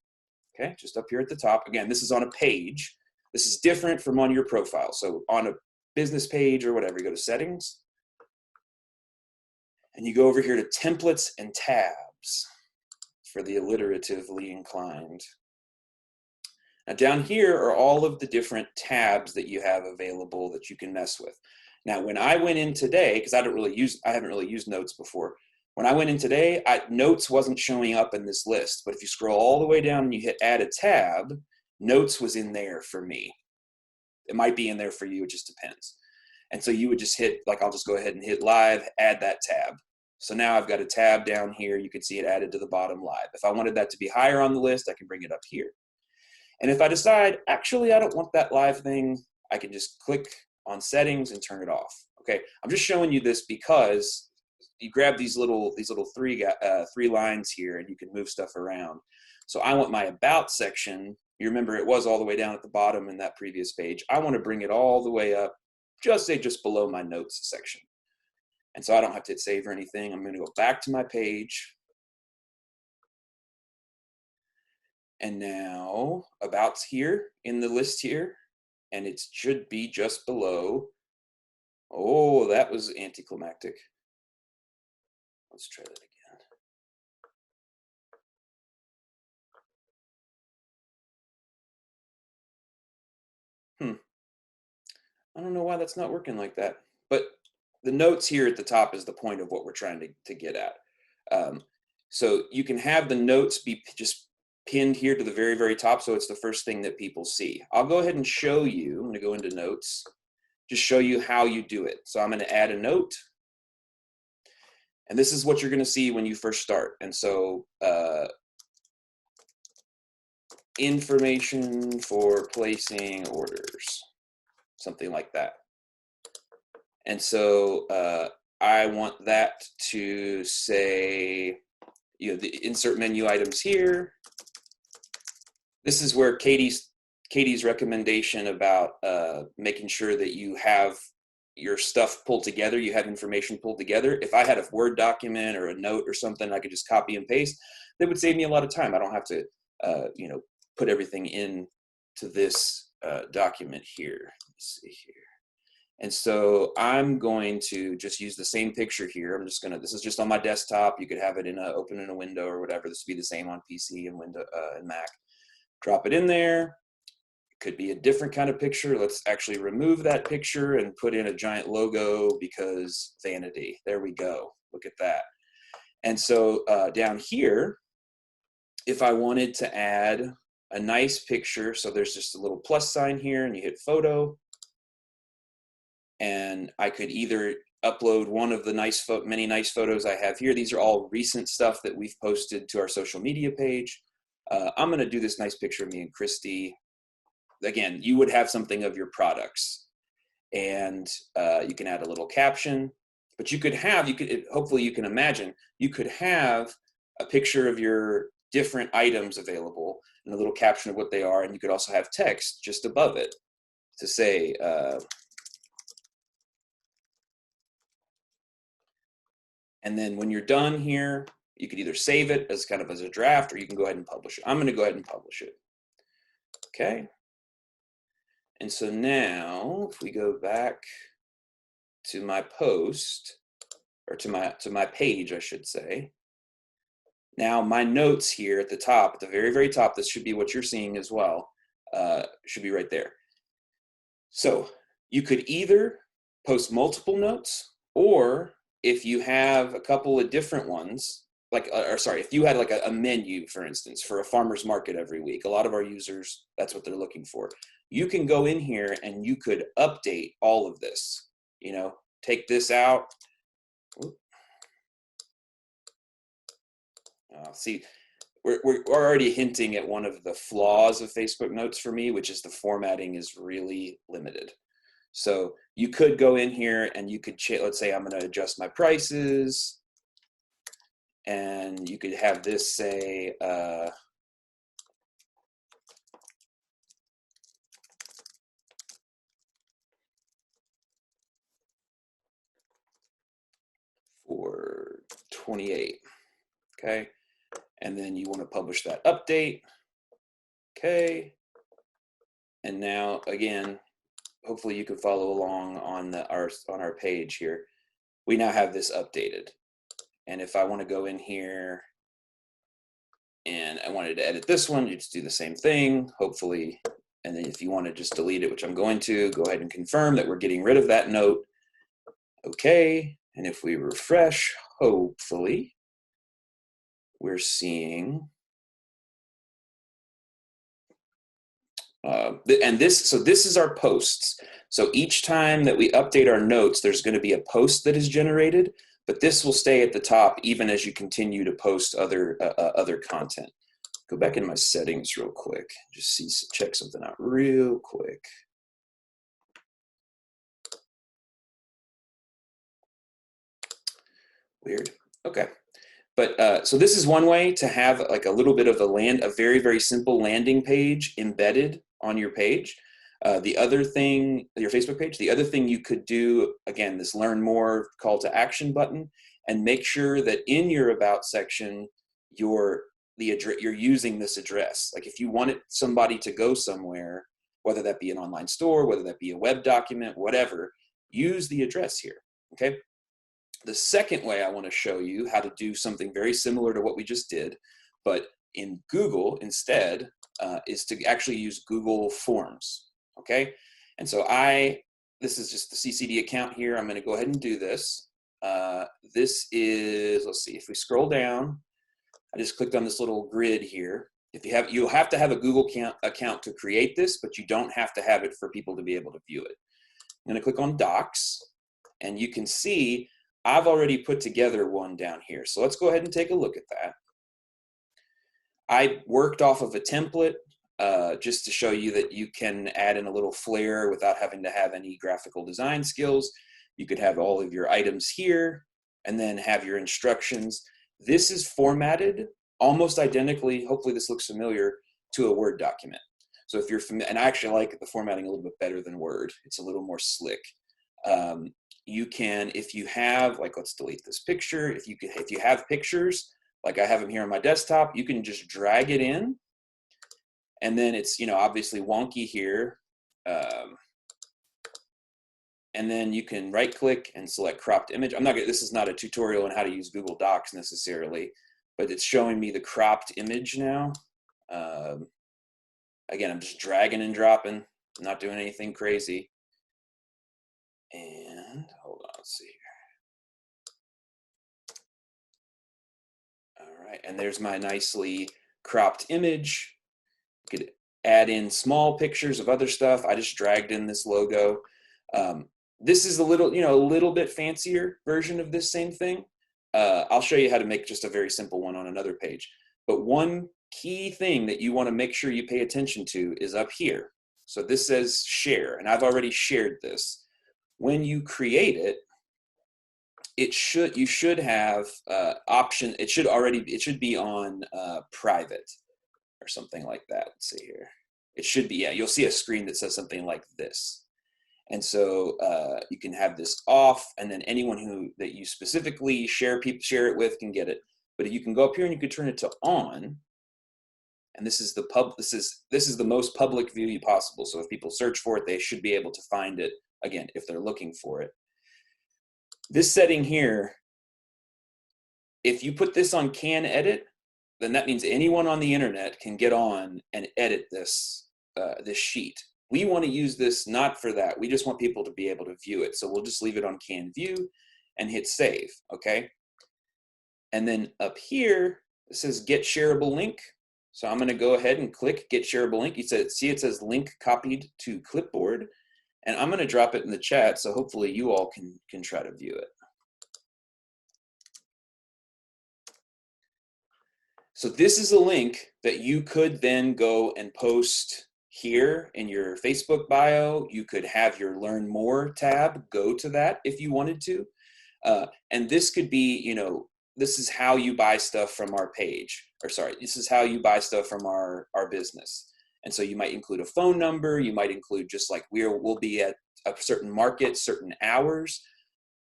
Okay, just up here at the top. Again, this is on a page. This is different from on your profile. So on a business page or whatever, you go to settings, and you go over here to templates and tabs for the alliteratively inclined. Now down here are all of the different tabs that you have available that you can mess with. Now when I went in today, because I haven't really used notes before. When I went in today, notes wasn't showing up in this list, but if you scroll all the way down and you hit add a tab, notes was in there for me. It might be in there for you, it just depends. And so you would just hit, like, I'll just go ahead and hit live, add that tab. So now I've got a tab down here. You can see it added to the bottom live. If I wanted that to be higher on the list, I can bring it up here. And if I decide, actually, I don't want that live thing, I can just click on settings and turn it off. Okay, I'm just showing you this because you grab these little three lines here and you can move stuff around. So I want my about section. You remember it was all the way down at the bottom in that previous page. I want to bring it all the way up, just below my notes section. And so I don't have to hit save or anything. I'm going to go back to my page. And now about's here in the list here, and it should be just below. Oh, that was anticlimactic. Let's try that again. I don't know why that's not working like that, but the notes here at the top is the point of what we're trying to get at. So you can have the notes be just pinned here to the very, very top, so it's the first thing that people see. I'll go ahead and show you. I'm going to go into notes, just show you how you do it. So I'm going to add a note, and this is what you're going to see when you first start. And so information for placing orders, something like that. And so I want that to say, the insert menu items here. This is where Katie's recommendation about making sure that you have your stuff pulled together, you have information pulled together. If I had a Word document or a note or something, I could just copy and paste. That would save me a lot of time. I don't have to, put everything in to this document here. Let's see here. And so I'm going to just use the same picture here. This is just on my desktop. You could have it open in a window or whatever. This would be the same on PC and Windows and Mac. Drop it in there. It could be a different kind of picture. Let's actually remove that picture and put in a giant logo because vanity. There we go. Look at that. And so down here, if I wanted to add a nice picture, so there's just a little plus sign here and you hit photo. And I could either upload one of the many nice photos I have here. These are all recent stuff that we've posted to our social media page. I'm going to do this nice picture of me and Christy. Again, you would have something of your products, and you can add a little caption. But hopefully you can imagine, you could have a picture of your different items available and a little caption of what they are. And you could also have text just above it to say, and then when you're done here, you could either save it as kind of as a draft, or you can go ahead and publish it. I'm going to go ahead and publish it. Okay. And so now if we go back to my post, or to my page, I should say, now my notes here at the top, at the very, very top, this should be what you're seeing as well, should be right there. So you could either post multiple notes, or if you have a couple of different ones, like, if you had like a menu, for instance, for a farmer's market every week, a lot of our users, that's what they're looking for. You can go in here and you could update all of this, take this out. See, we're already hinting at one of the flaws of Facebook Notes for me, which is the formatting is really limited. So you could go in here and you could, let's say I'm going to adjust my prices, and you could have this say, for 28, okay? And then you want to publish that update, okay? And now, again, hopefully you can follow along on our page here. We now have this updated. And if I want to go in here and I wanted to edit this one, you just do the same thing, hopefully. And then if you want to just delete it, which I'm going to, go ahead and confirm that we're getting rid of that note. Okay. And if we refresh, hopefully we're seeing, so this is our posts. So each time that we update our notes, there's going to be a post that is generated, but this will stay at the top even as you continue to post other content. Go back in my settings real quick, just check something out real quick. Weird. Okay. But so this is one way to have like a little bit of a very, very simple landing page embedded on your page. The other thing, your Facebook page, the other thing you could do, again, this learn more call to action button, and make sure that in your about section, you're using this address. Like if you wanted somebody to go somewhere, whether that be an online store, whether that be a web document, whatever, use the address here, okay? The second way I want to show you how to do something very similar to what we just did, but in Google instead, is to actually use Google Forms, okay? And so this is just the CCD account here. I'm going to go ahead and do this. This is, let's see, if we scroll down, I just clicked on this little grid here. You'll have to have a Google account to create this, but you don't have to have it for people to be able to view it. I'm going to click on Docs, and you can see I've already put together one down here. So let's go ahead and take a look at that. I worked off of a template just to show you that you can add in a little flair without having to have any graphical design skills. You could have all of your items here and then have your instructions. This is formatted almost identically, hopefully this looks familiar, to a Word document. So if you're familiar, and I actually like the formatting a little bit better than Word. It's a little more slick. You can, if you have, like, let's delete this picture. If you have pictures, like I have them here on my desktop, you can just drag it in, and then it's, obviously wonky here. And then you can right click and select cropped image. This is not a tutorial on how to use Google Docs necessarily, but it's showing me the cropped image now. Again, I'm just dragging and dropping, not doing anything crazy. And hold on, let's see here. All right, and there's my nicely cropped image. You could add in small pictures of other stuff. I just dragged in this logo. This is a little bit fancier version of this same thing. I'll show you how to make just a very simple one on another page. But one key thing that you want to make sure you pay attention to is up here. So this says share, and I've already shared this. When you create it, you should have option. It should be on private or something like that. Let's see here. It should be, yeah, you'll see a screen that says something like this. And so you can have this off, and then anyone that you specifically share it with can get it. But you can go up here and you can turn it to on. And this is the most public view possible. So if people search for it, they should be able to find it again if they're looking for it. This setting here, if you put this on can edit, then that means anyone on the internet can get on and edit this sheet. We want to use this not for that. We just want people to be able to view it. So we'll just leave it on can view and hit save, okay? And then up here, it says get shareable link. So I'm going to go ahead and click get shareable link. It says link copied to clipboard. And I'm going to drop it in the chat, so hopefully you all can try to view it. So this is a link that you could then go and post here in your Facebook bio. You could have your Learn More tab, go to that if you wanted to. And this could be, this is how you buy stuff from our page. Or sorry, this is how you buy stuff from our business. And so you might include a phone number. You might include just like we'll be at a certain market, certain hours.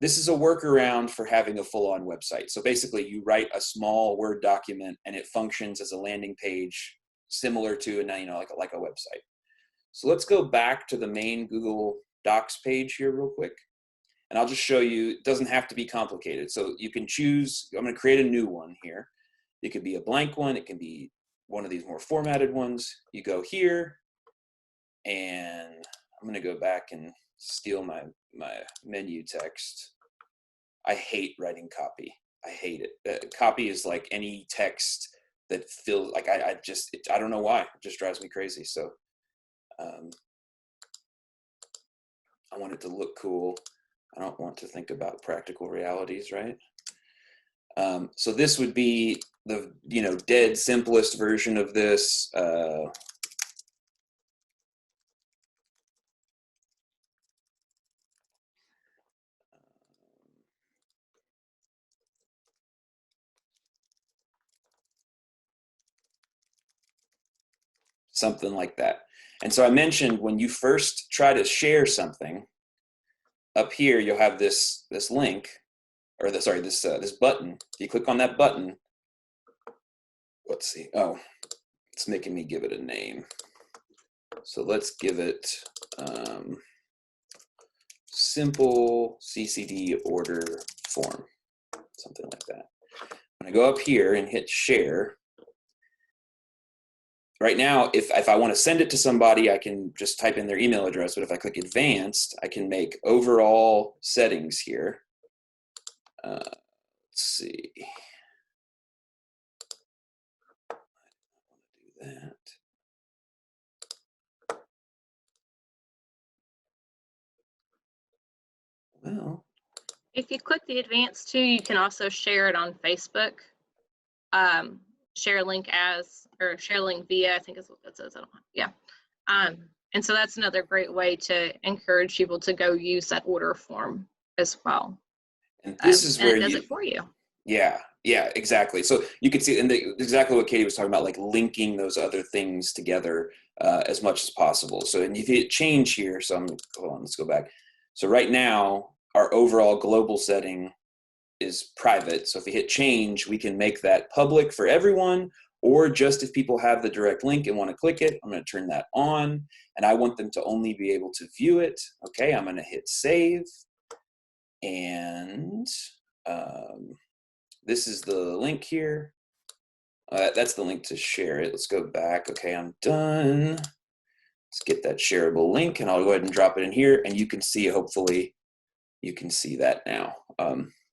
This is a workaround for having a full-on website. So basically you write a small Word document and it functions as a landing page similar to like a website. So let's go back to the main Google Docs page here real quick. And I'll just show you, it doesn't have to be complicated. So you can choose, I'm going to create a new one here. It could be a blank one. It can be one of these more formatted ones. You go here and I'm going to go back and steal my menu text. I hate writing copy. I hate it. Copy is like any text that feels like I don't know why. It just drives me crazy. So I want it to look cool. I don't want to think about practical realities, right? So this would be the dead simplest version of this. Something like that. And so I mentioned when you first try to share something, up here you'll have this link, or this button. If you click on that button, let's see. Oh, it's making me give it a name. So let's give it simple CCD order form, something like that. When I go up here and hit share, right now, if I want to send it to somebody, I can just type in their email address. But if I click advanced, I can make overall settings here. Let's see. I don't want to do that. Well, if you click the advanced too, you can also share it on Facebook. Share a link as, or share a link via, I think is what that says. I don't know. Yeah. And so that's another great way to encourage people to go use that order form as well. And this is where it does it for you. Yeah, exactly. So you can see, and exactly what Katie was talking about, like linking those other things together as much as possible. So, and if you hit change here, so hold on, let's go back. So right now, our overall global setting is private. So if we hit change, we can make that public for everyone, or just if people have the direct link and want to click it, I'm going to turn that on, and I want them to only be able to view it. Okay, I'm going to hit save, and this is the link here. That's the link to share it. Let's go back. Okay, I'm done. Let's get that shareable link, and I'll go ahead and drop it in here, and you can see, hopefully, you can see that now.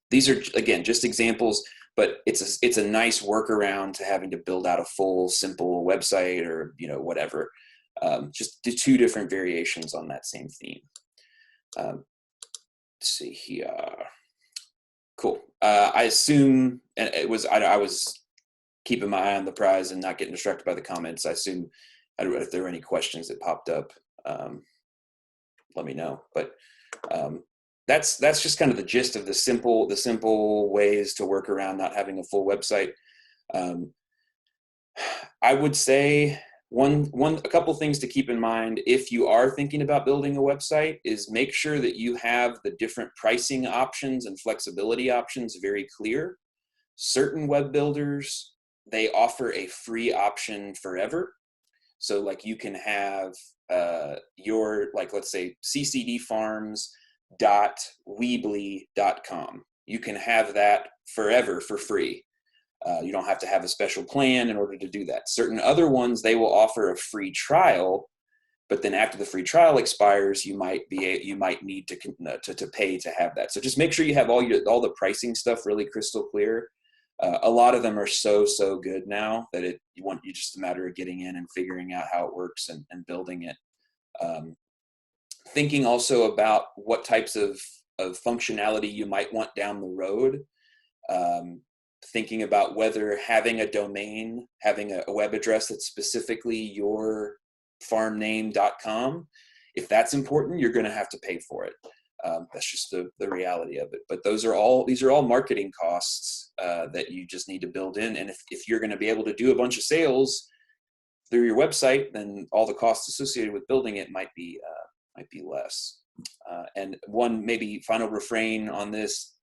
These are, again, just examples, but it's a nice workaround to having to build out a full, simple website or whatever. Just the two different variations on that same theme. Let's see here. Cool. I assume, and I was keeping my eye on the prize and not getting distracted by the comments. I assume if there were any questions that popped up, let me know. But that's just kind of the gist of the simple ways to work around not having a full website. Um, I would say a couple things to keep in mind if you are thinking about building a website is make sure that you have the different pricing options and flexibility options very clear. Certain web builders, they offer a free option forever. So like you can have your, like, let's say ccdfarms.weebly.com. You can have that forever for free. You don't have to have a special plan in order to do that. Certain other ones, they will offer a free trial, but then after the free trial expires, you might need to pay to have that. So just make sure you have all the pricing stuff really crystal clear. A lot of them are so good now that you just a matter of getting in and figuring out how it works and building it. Thinking also about what types of functionality you might want down the road. Thinking about whether having a domain, having a web address that's specifically your farmname.com, if that's important, you're going to have to pay for it. That's just the reality of it. But these are all marketing costs that you just need to build in. And if you're going to be able to do a bunch of sales through your website, then all the costs associated with building it might be less. And one maybe final refrain on this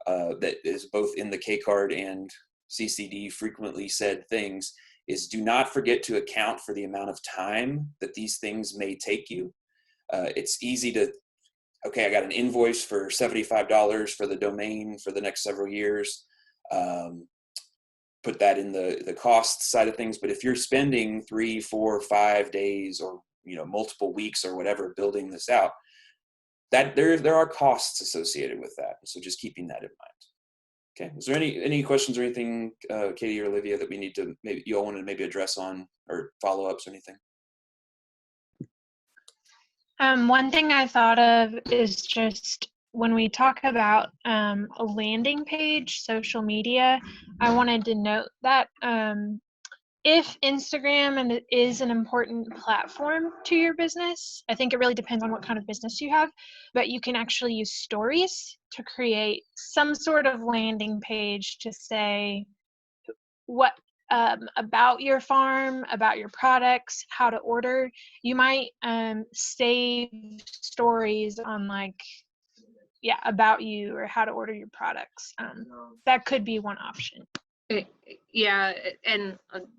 that is both in the K card and CCD frequently said things is do not forget to account for the amount of time that these things may take you. It's easy to, okay, I got an invoice for $75 for the domain for the next several years. Put that in the cost side of things. But if you're spending 3, 4, 5 days or multiple weeks or whatever building this out, that there are costs associated with that. So just keeping that in mind. Okay. Is there any questions or anything, Katie or Olivia, that we need to maybe you all wanted to maybe address on or follow-ups or anything? One thing I thought of is just when we talk about a landing page, social media, I wanted to note that if Instagram is an important platform to your business, I think it really depends on what kind of business you have, but you can actually use stories to create some sort of landing page to say what about your farm, about your products, how to order. You might save stories on about you or how to order your products. That could be one option. Yeah, and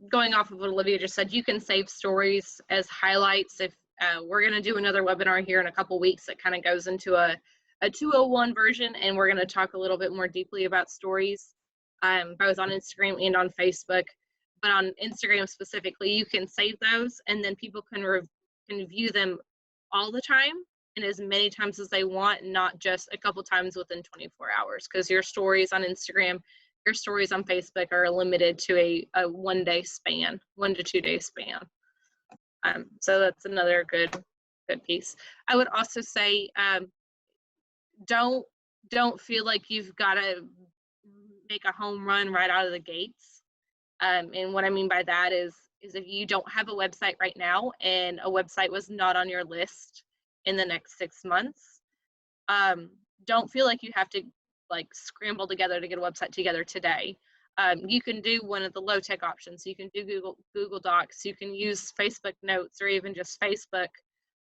going off of what Olivia just said, you can save stories as highlights. If we're going to do another webinar here in a couple weeks that kind of goes into a 201 version, and we're going to talk a little bit more deeply about stories, both on Instagram and on Facebook. But on Instagram specifically, you can save those, and then people can view them all the time and as many times as they want, not just a couple times within 24 hours, because your stories on Instagram, your stories on Facebook are limited to a 1 day span, 1 to 2 day span. So that's another good piece. I would also say don't feel like you've got to make a home run right out of the gates. And what I mean by that is if you don't have a website right now and a website was not on your list in the next 6 months, don't feel like you have to scramble together to get a website together today. You can do one of the low-tech options. You can do Google Docs. You can use Facebook Notes or even just Facebook,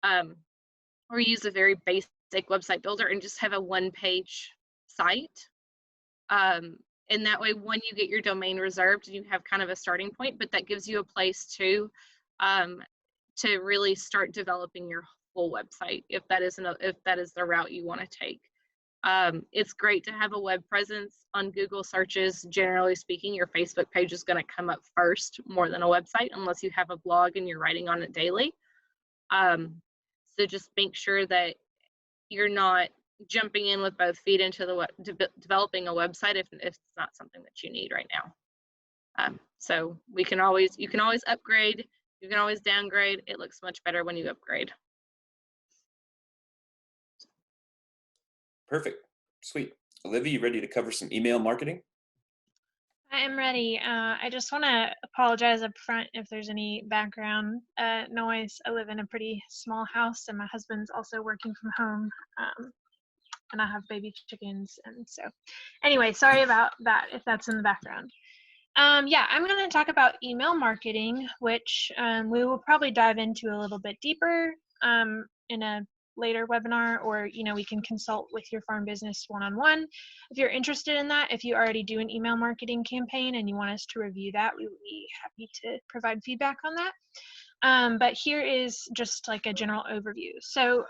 or use a very basic website builder and just have a one-page site. And that way, when you get your domain reserved, you have kind of a starting point, but that gives you a place to really start developing your whole website if that is the route you want to take. It's great to have a web presence on Google searches. Generally speaking, your Facebook page is going to come up first more than a website, unless you have a blog and you're writing on it daily. So just make sure that you're not jumping in with both feet into developing a website if it's not something that you need right now. So you can always upgrade, you can always downgrade. It looks much better when you upgrade. Perfect. Sweet. Olivia, you ready to cover some email marketing? I am ready. I just want to apologize up front if there's any background noise. I live in a pretty small house and my husband's also working from home. and I have baby chickens, and so anyway, sorry about that if that's in the background. Yeah, I'm going to talk about email marketing, which we will probably dive into a little bit deeper in a later webinar, or we can consult with your farm business one-on-one if you're interested in that. If you already do an email marketing campaign and you want us to review that, we would be happy to provide feedback on that. But here is just like a general overview. So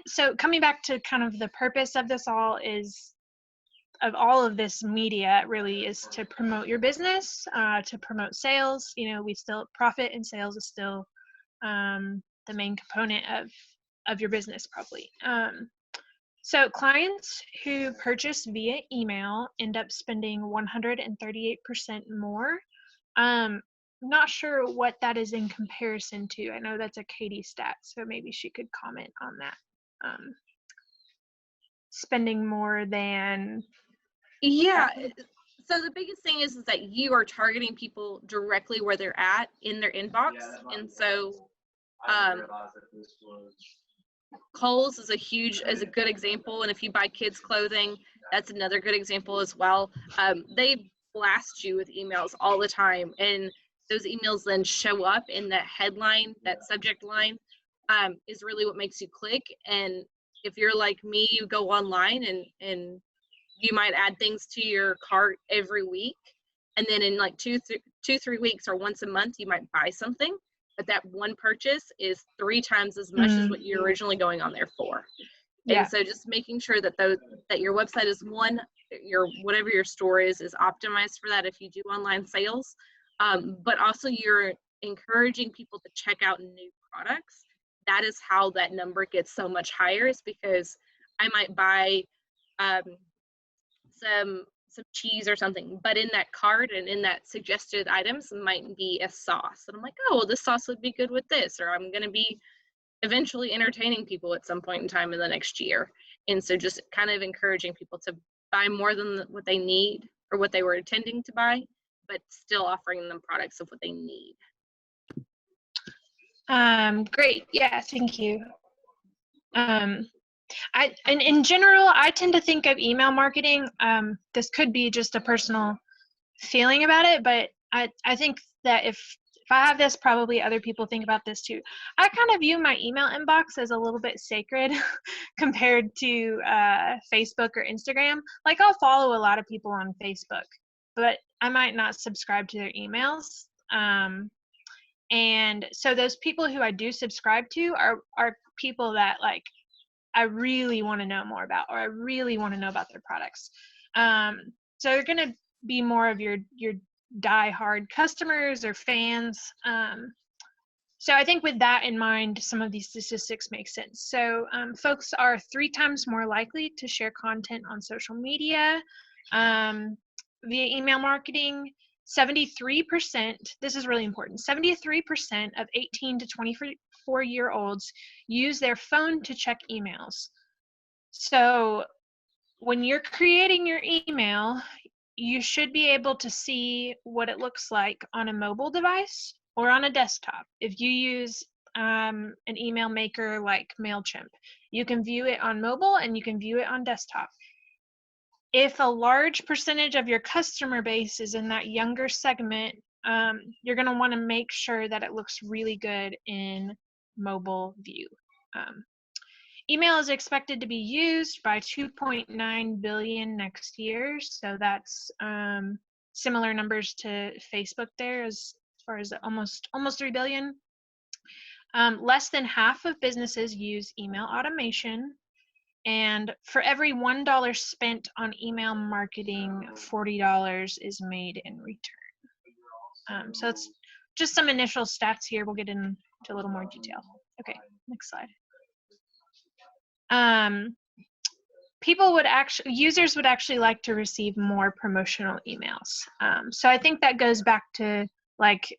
so coming back to kind of the purpose of this all is, of all of this media really, is to promote your business, to promote sales. We still, profit and sales is still the main component of your business probably. So clients who purchase via email end up spending 138% more. Not sure what that is in comparison to. I know that's a Katie stat, so maybe she could comment on that. Spending more than. Yeah. So the biggest thing is that you are targeting people directly where they're at in their inbox. And so Kohl's is a good example. And if you buy kids clothing, that's another good example as well. They blast you with emails all the time. And those emails then show up in that headline, that subject line, is really what makes you click. And if you're like me, you go online and you might add things to your cart every week, and then in like 2-3 weeks or once a month you might buy something, but that one purchase is 3 times as much as what you're originally going on there for. Yeah. And so just making sure that that your website is whatever your store is optimized for that if you do online sales, but also you're encouraging people to check out new products. That is how that number gets so much higher, is because I might buy some cheese or something, but in that cart and in that suggested items might be a sauce, and I'm like, oh well, this sauce would be good with this, or I'm going to be eventually entertaining people at some point in time in the next year. And so just kind of encouraging people to buy more than what they need or what they were intending to buy, but still offering them products of what they need. Great. Yeah, thank you. And in general, I tend to think of email marketing, this could be just a personal feeling about it, but I think that if I have this, probably other people think about this too. I kind of view my email inbox as a little bit sacred compared to Facebook or Instagram. Like, I'll follow a lot of people on Facebook, but I might not subscribe to their emails. And so those people who I do subscribe to are people that, like, I really want to know more about, or I really want to know about their products. So they're going to be more of your die-hard customers or fans. So I think with that in mind, some of these statistics make sense. So folks are 3 times more likely to share content on social media via email marketing. 73%, this is really important, 73% of 18 to 24-year-olds use their phone to check emails. So when you're creating your email, you should be able to see what it looks like on a mobile device or on a desktop. If you use an email maker like MailChimp, you can view it on mobile and you can view it on desktop. If a large percentage of your customer base is in that younger segment, you're going to want to make sure that it looks really good in mobile view. Email is expected to be used by 2.9 billion next year, so that's similar numbers to Facebook there, as far as almost 3 billion. Less than half of businesses use email automation, and for every $1 spent on email marketing, $40 is made in return. So it's just some initial stats here. We'll get into a little more detail. Okay, next slide. Users would actually like to receive more promotional emails. So I think that goes back to, like,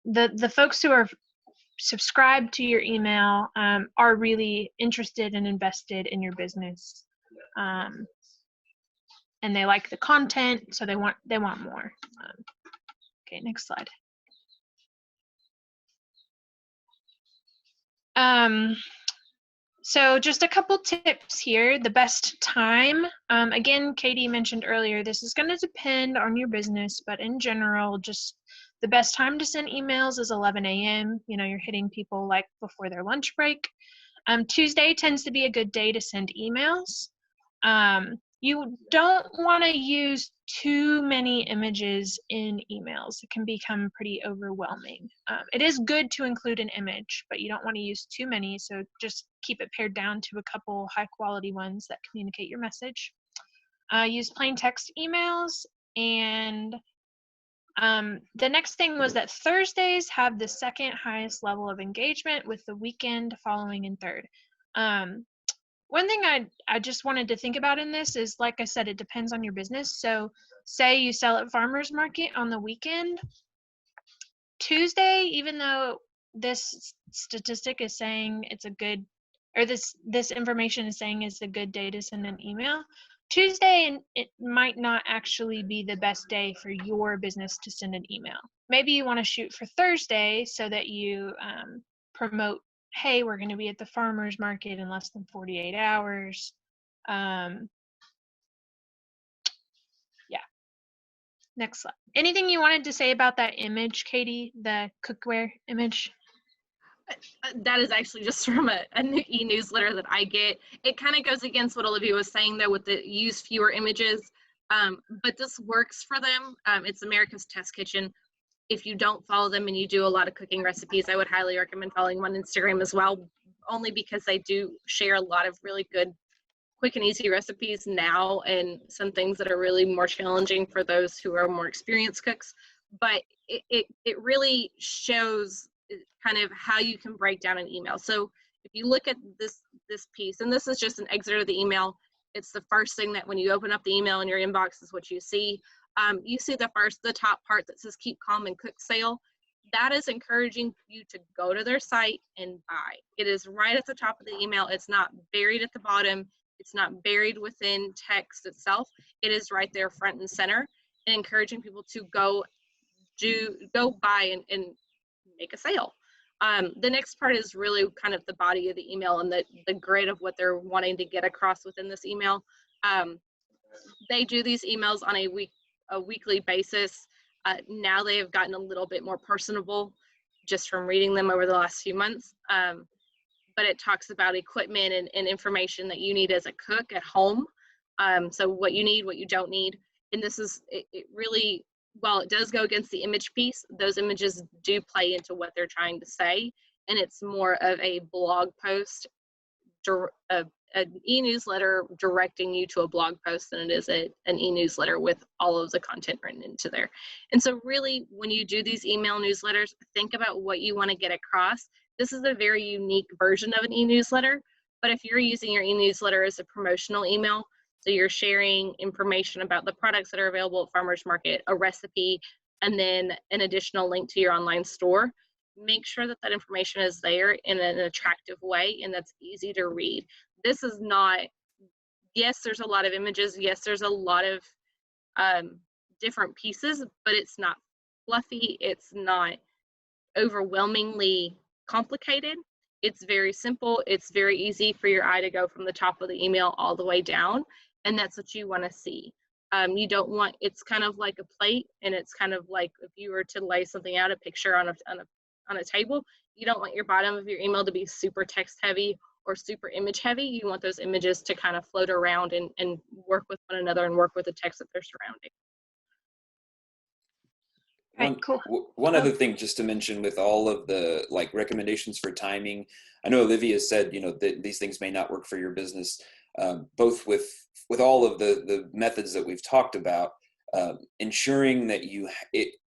the folks who are subscribed to your email are really interested and invested in your business, and they like the content, so they want more. Okay, next slide. So just a couple tips here. The best time, again, Katie mentioned earlier, this is going to depend on your business, but in general, just the best time to send emails is 11 a.m. You know, you're hitting people like before their lunch break. Tuesday tends to be a good day to send emails. You don't want to use too many images in emails. It can become pretty overwhelming. It is good to include an image, but you don't want to use too many, so just keep it pared down to a couple high quality ones that communicate your message. Use plain text emails, and the next thing was that Thursdays have the second highest level of engagement, with the weekend following in third. One thing I just wanted to think about in this is, like I said, it depends on your business. So say you sell at farmers market on the weekend, Tuesday, even though this statistic is saying it's a good, or this information is saying it's a good day to send an email, Tuesday, it might not actually be the best day for your business to send an email. Maybe you want to shoot for Thursday so that you promote, hey, we're going to be at the farmers market in less than 48 hours. Yeah. Next slide. Anything you wanted to say about that image, Katie, the cookware image? That is actually just from an e-newsletter that I get. It kind of goes against what Olivia was saying, though, with the use fewer images, but this works for them. It's America's Test Kitchen. If you don't follow them and you do a lot of cooking recipes, I would highly recommend following them on Instagram as well, only because they do share a lot of really good, quick and easy recipes now, and some things that are really more challenging for those who are more experienced cooks. But it really shows kind of how you can break down an email. So if you look at this piece, and this is just an excerpt of the email, it's the first thing that when you open up the email in your inbox is what you see. You see the top part that says keep calm and cook sale. That is encouraging you to go to their site and buy. It is right at the top of the email. It's not buried at the bottom. It's not buried within text itself. It is right there front and center, and encouraging people to go buy and make a sale. The next part is really kind of the body of the email and the grid of what they're wanting to get across within this email. They do these emails on a weekly basis. Now they have gotten a little bit more personable just from reading them over the last few months. But it talks about equipment and information that you need as a cook at home. So what you need, what you don't need. And this is, it really, while it does go against the image piece, those images do play into what they're trying to say. And it's more of a blog post, an e-newsletter directing you to a blog post than it is an e-newsletter with all of the content written into there. And so really, when you do these email newsletters, think about what you want to get across. This is a very unique version of an e-newsletter, but if you're using your e-newsletter as a promotional email, so you're sharing information about the products that are available at farmers market, a recipe, and then an additional link to your online store, make sure that that information is there in an attractive way and that's easy to read. This is not, yes, there's a lot of images. Yes, there's a lot of different pieces, but it's not fluffy. It's not overwhelmingly complicated. It's very simple. It's very easy for your eye to go from the top of the email all the way down. And that's what you want to see. You don't want, it's kind of like a plate, and it's kind of like if you were to lay something out, a picture on a table, you don't want your bottom of your email to be super text heavy or super image heavy. You want those images to kind of float around and work with one another and work with the text that they're surrounding. Right, cool. One other thing just to mention with all of the recommendations for timing, I know Olivia said, that these things may not work for your business, both with all of the methods that we've talked about, ensuring that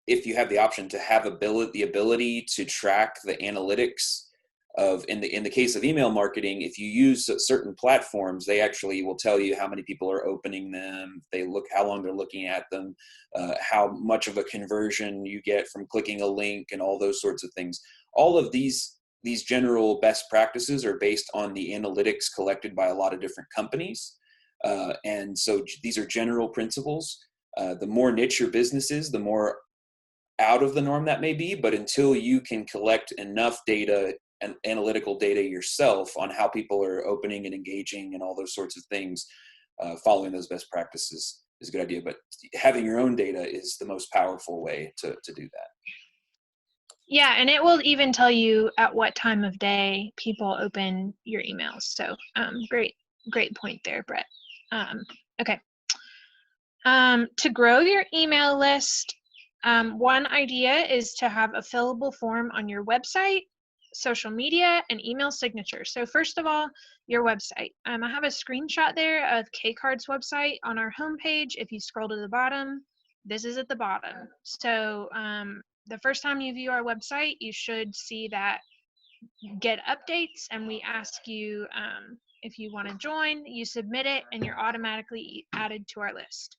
if you have the option to have the ability to track the analytics of, in the case of email marketing, if you use certain platforms, they actually will tell you how many people are opening them, how long they're looking at them, how much of a conversion you get from clicking a link, and all those sorts of things. All of these general best practices are based on the analytics collected by a lot of different companies. And so these are general principles. The more niche your business is, the more out of the norm that may be, but until you can collect enough data analytical data yourself on how people are opening and engaging and all those sorts of things, following those best practices is a good idea. But having your own data is the most powerful way to do that. Yeah, and it will even tell you at what time of day people open your emails. So great point there, Brett. Okay. To grow your email list, one idea is to have a fillable form on your website, social media, and email signature. So first of all, your website. I have a screenshot there of K-Card's website on our homepage. If you scroll to the bottom, this is at the bottom. So the first time you view our website, you should see that get updates, and we ask you if you want to join, you submit it, and you're automatically added to our list.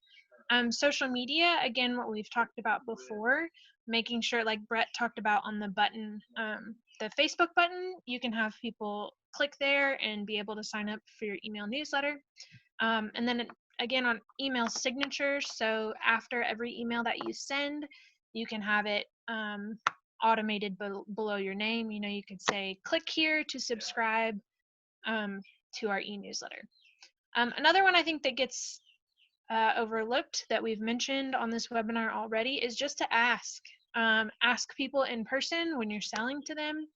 Social media, again, what we've talked about before, making sure, like Brett talked about on the button, the Facebook button, you can have people click there and be able to sign up for your email newsletter. And then again on email signatures, so after every email that you send, you can have it automated below your name. You know, you could say, click here to subscribe to our e-newsletter. Another one I think that gets overlooked that we've mentioned on this webinar already is just to ask. Ask people in person when you're selling to them.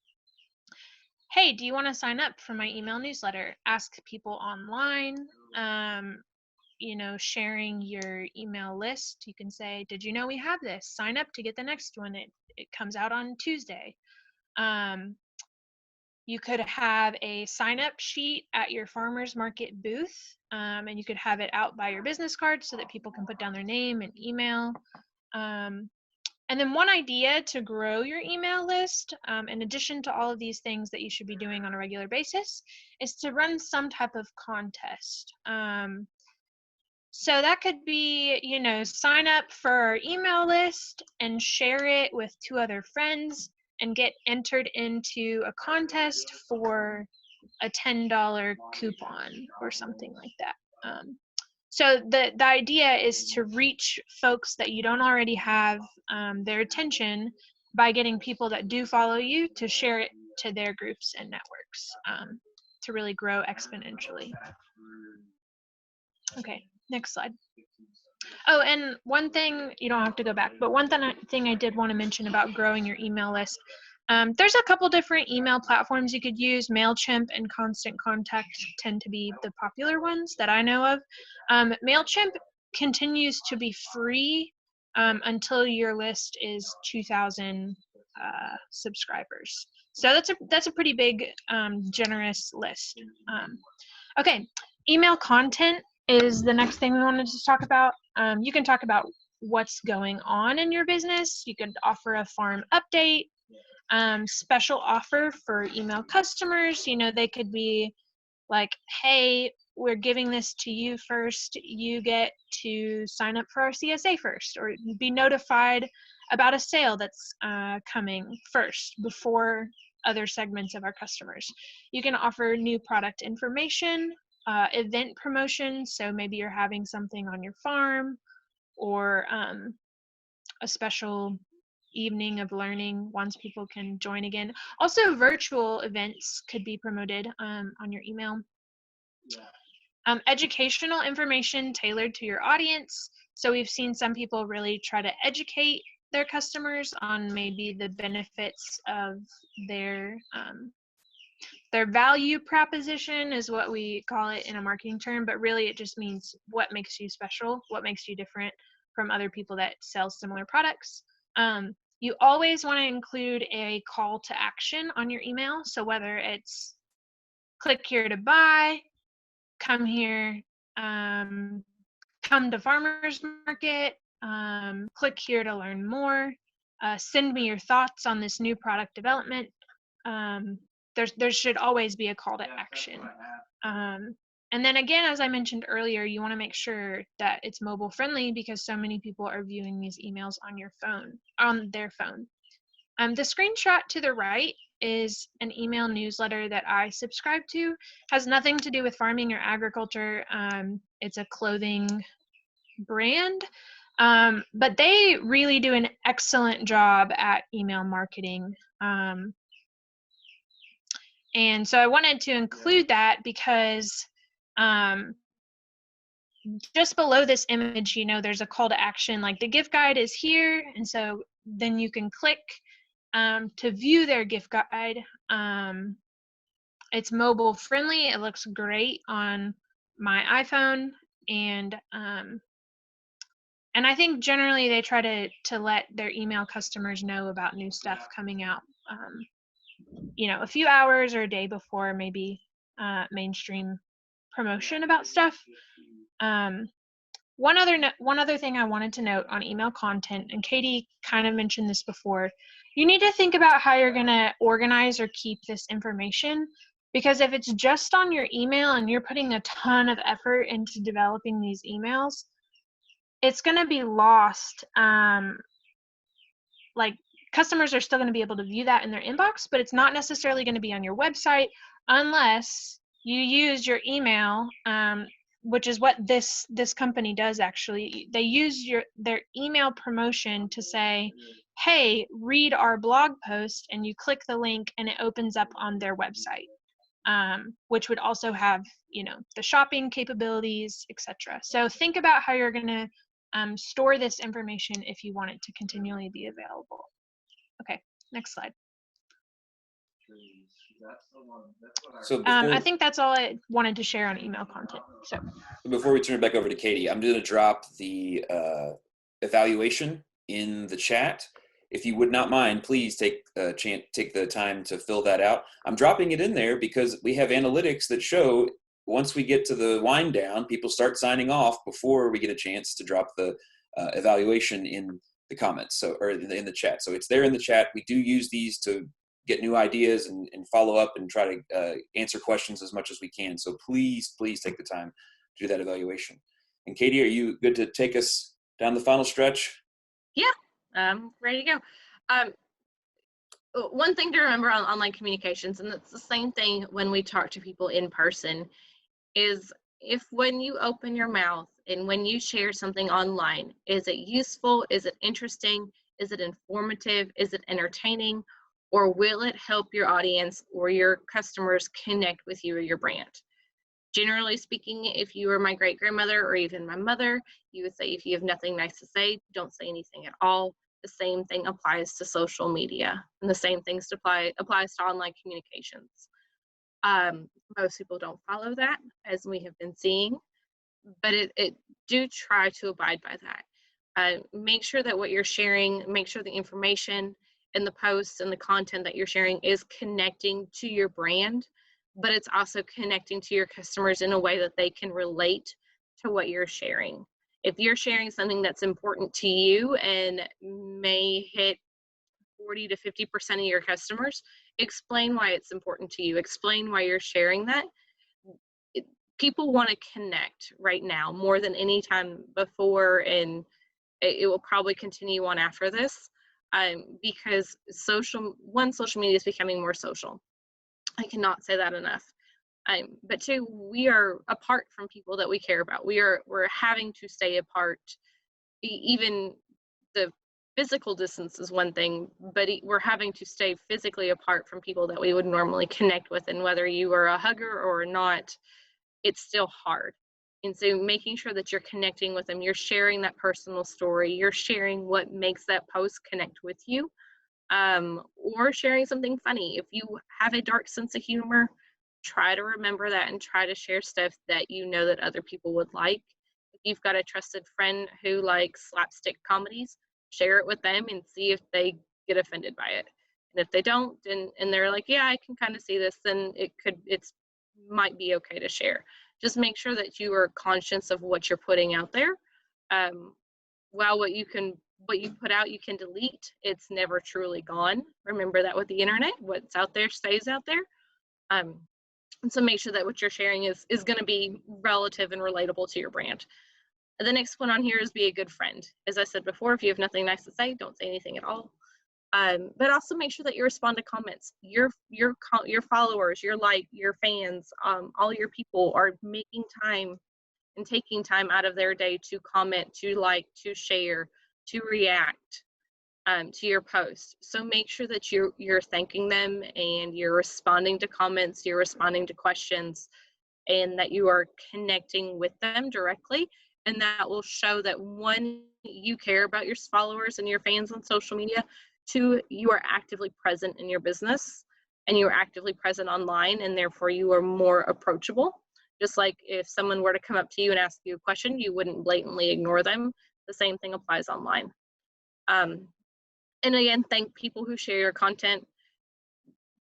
Hey, do you want to sign up for my email newsletter? Ask people online. You know, sharing your email list. You can say, did you know we have this? Sign up to get the next one. It comes out on Tuesday. You could have a sign up sheet at your farmer's market booth, and you could have it out by your business card so that people can put down their name and email. And then one idea to grow your email list, in addition to all of these things that you should be doing on a regular basis, is to run some type of contest. So that could be, you know, sign up for our email list and share it with 2 other friends and get entered into a contest for a $10 coupon or something like that. So the idea is to reach folks that you don't already have their attention by getting people that do follow you to share it to their groups and networks to really grow exponentially. Okay, next slide. Oh, and one thing, you don't have to go back, but one thing I did want to mention about growing your email list, there's a couple different email platforms you could use. MailChimp and Constant Contact tend to be the popular ones that I know of. MailChimp continues to be free until your list is 2,000 subscribers. So that's a pretty big, generous list. Okay, email content is the next thing we wanted to talk about. You can talk about what's going on in your business. You could offer a farm update, special offer for email customers. You know, they could be like, hey, we're giving this to you first. You get to sign up for our CSA first, or be notified about a sale that's coming first before other segments of our customers. You can offer new product information, event promotions. So maybe you're having something on your farm, or a special evening of learning once people can join again. Also, virtual events could be promoted on your email. Educational information tailored to your audience. So we've seen some people really try to educate their customers on maybe the benefits of their value proposition is what we call it in a marketing term, but really it just means what makes you special, what makes you different from other people that sell similar products. You always want to include a call to action on your email. So whether it's click here to buy, come here, come to farmer's market, click here to learn more, send me your thoughts on this new product development. There should always be a call to action. And then again, as I mentioned earlier, you want to make sure that it's mobile friendly because so many people are viewing these emails on their phone. The screenshot to the right is an email newsletter that I subscribe to. Has nothing to do with farming or agriculture. It's a clothing brand, but they really do an excellent job at email marketing. And so I wanted to include that because just below this image, there's a call to action, like the gift guide is here. And so then you can click to view their gift guide. It's mobile friendly. It looks great on my iPhone. And I think generally they try to let their email customers know about new stuff coming out, a few hours or a day before maybe mainstream promotion about stuff. One other thing I wanted to note on email content, and Katie kind of mentioned this before, you need to think about how you're going to organize or keep this information, because if it's just on your email and you're putting a ton of effort into developing these emails, it's going to be lost. Like, customers are still going to be able to view that in their inbox, but it's not necessarily going to be on your website unless you use your email, which is what this company does. Actually, they use their email promotion to say, hey, read our blog post, and you click the link and it opens up on their website, which would also have the shopping capabilities, etc. So think about how you're going to store this information if you want it to continually be available. Okay, next slide. So I think that's all I wanted to share on email content. So before we turn it back over to Katie, I'm going to drop the evaluation in the chat. If you would not mind, please take the time to fill that out. I'm dropping it in there because we have analytics that show once we get to the wind down, people start signing off before we get a chance to drop the evaluation in the comments, or in the chat. So it's there in the chat. We do use these to get new ideas and follow up and try to answer questions as much as we can. So please take the time to do that evaluation. And Katie, are you good to take us down the final stretch? Yeah, I'm ready to go. One thing to remember on online communications, and it's the same thing when we talk to people in person, is if when you open your mouth and when you share something online, is it useful? Is it interesting? Is it informative? Is it entertaining? Or will it help your audience or your customers connect with you or your brand? Generally speaking, if you were my great-grandmother or even my mother, you would say, if you have nothing nice to say, don't say anything at all. The same thing applies to social media, and the same things applies to online communications. Most people don't follow that, as we have been seeing, but do try to abide by that. Make sure that what you're sharing, make sure the information and the posts and the content that you're sharing is connecting to your brand, but it's also connecting to your customers in a way that they can relate to what you're sharing. If you're sharing something that's important to you and may hit 40 to 50% of your customers, explain why it's important to you. Explain why you're sharing that. People want to connect right now more than any time before, and it will probably continue on after this, because social media is becoming more social. I cannot say that enough. But two, we are apart from people that we care about. We're having to stay apart. Even the physical distance is one thing, but we're having to stay physically apart from people that we would normally connect with. And whether you are a hugger or not, it's still hard. And so making sure that you're connecting with them, you're sharing that personal story, you're sharing what makes that post connect with you, or sharing something funny. If you have a dark sense of humor, try to remember that and try to share stuff that you know that other people would like. If you've got a trusted friend who likes slapstick comedies, share it with them and see if they get offended by it. And if they don't, and they're like, yeah, I can kind of see this, then it's might be okay to share. Just make sure that you are conscious of what you're putting out there. While what you put out, you can delete. It's never truly gone. Remember that with the internet, what's out there stays out there. And so make sure that what you're sharing is going to be relative and relatable to your brand. And the next one on here is be a good friend. As I said before, if you have nothing nice to say, don't say anything at all. But also make sure that you respond to comments. Your followers, your fans, all your people are making time and taking time out of their day to comment, to like, to share, to react. to your post. So make sure that you're thanking them and you're responding to comments, you're responding to questions, and that you are connecting with them directly. And that will show that, one, you care about your followers and your fans on social media. Two, you are actively present in your business and you are actively present online, and therefore you are more approachable. Just like if someone were to come up to you and ask you a question, you wouldn't blatantly ignore them. The same thing applies online. And again, thank people who share your content.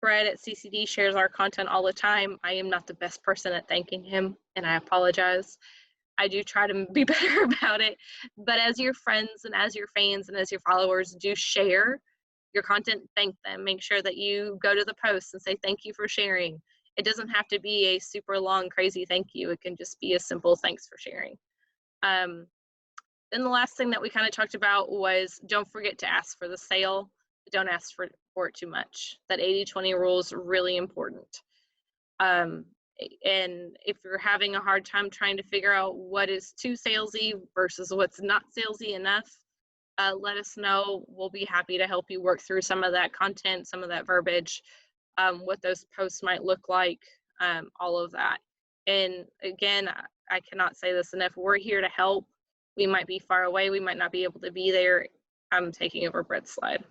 Brett at CCD shares our content all the time. I am not the best person at thanking him, and I apologize. I do try to be better about it. But as your friends and as your fans and as your followers do share your content, thank them. Make sure that you go to the post and say, thank you for sharing. It doesn't have to be a super long, crazy thank you. It can just be a simple thanks for sharing. Then the last thing that we kind of talked about was, don't forget to ask for the sale. Don't ask for it too much. That 80-20 rule is really important. And if you're having a hard time trying to figure out what is too salesy versus what's not salesy enough, let us know. We'll be happy to help you work through some of that content, some of that verbiage, what those posts might look like, all of that. And again, I cannot say this enough. We're here to help. We might be far away. We might not be able to be there. I'm taking over Brett's slide.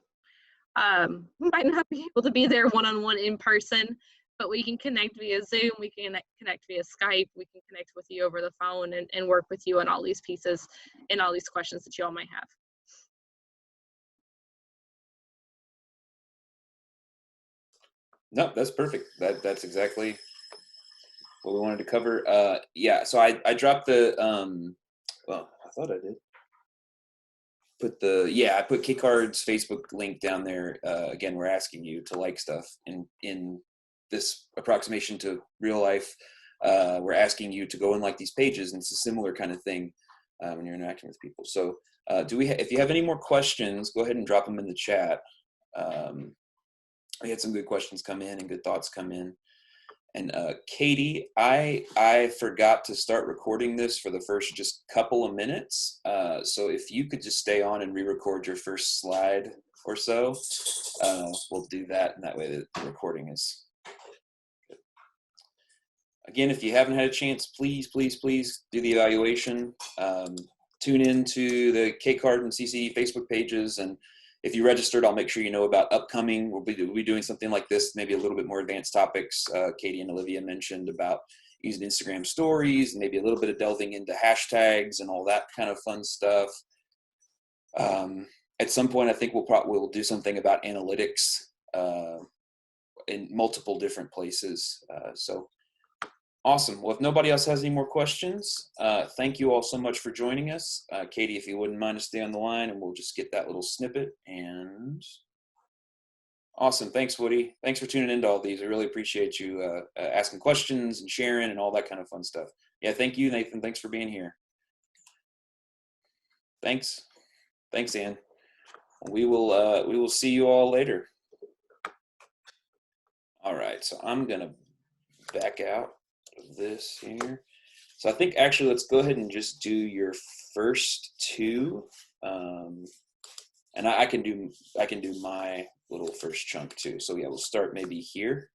Might not be able to be there one-on-one in person, but we can connect via Zoom. We can connect via Skype. We can connect with you over the phone and work with you on all these pieces and all these questions that you all might have. No, that's perfect. That's exactly what we wanted to cover. Yeah, so I dropped the, well, I thought I did. I put Kcard's Facebook link down there. Again, we're asking you to like stuff in this approximation to real life. We're asking you to go and like these pages, and it's a similar kind of thing when you're interacting with people. So if you have any more questions, go ahead and drop them in the chat. We had some good questions come in and good thoughts come in. And Katie, I forgot to start recording this for the first just couple of minutes. So if you could just stay on and re-record your first slide or so, we'll do that. And that way the recording is good. Again, if you haven't had a chance, please do the evaluation. Tune into the Kcard and CCD Facebook pages, and if you registered, I'll make sure you know about upcoming. We'll be doing something like this, maybe a little bit more advanced topics. Katie and Olivia mentioned about using Instagram stories, and maybe a little bit of delving into hashtags and all that kind of fun stuff. At some point, I think we'll do something about analytics in multiple different places. So awesome. Well, if nobody else has any more questions, thank you all so much for joining us. Katie, if you wouldn't mind to stay on the line, and we'll just get that little snippet. And awesome. Thanks, Woody. Thanks for tuning into all these. I really appreciate you asking questions and sharing and all that kind of fun stuff. Yeah, thank you, Nathan. Thanks for being here. Thanks, Ann. We will see you all later. All right, so I'm gonna back out of this here. So I think actually let's go ahead and just do your first two, and I can do my little first chunk too. So yeah, we'll start maybe here,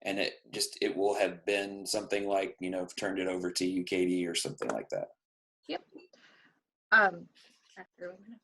and it will have been something like, I've turned it over to you, Katie, or something like that. Yep. After a minute.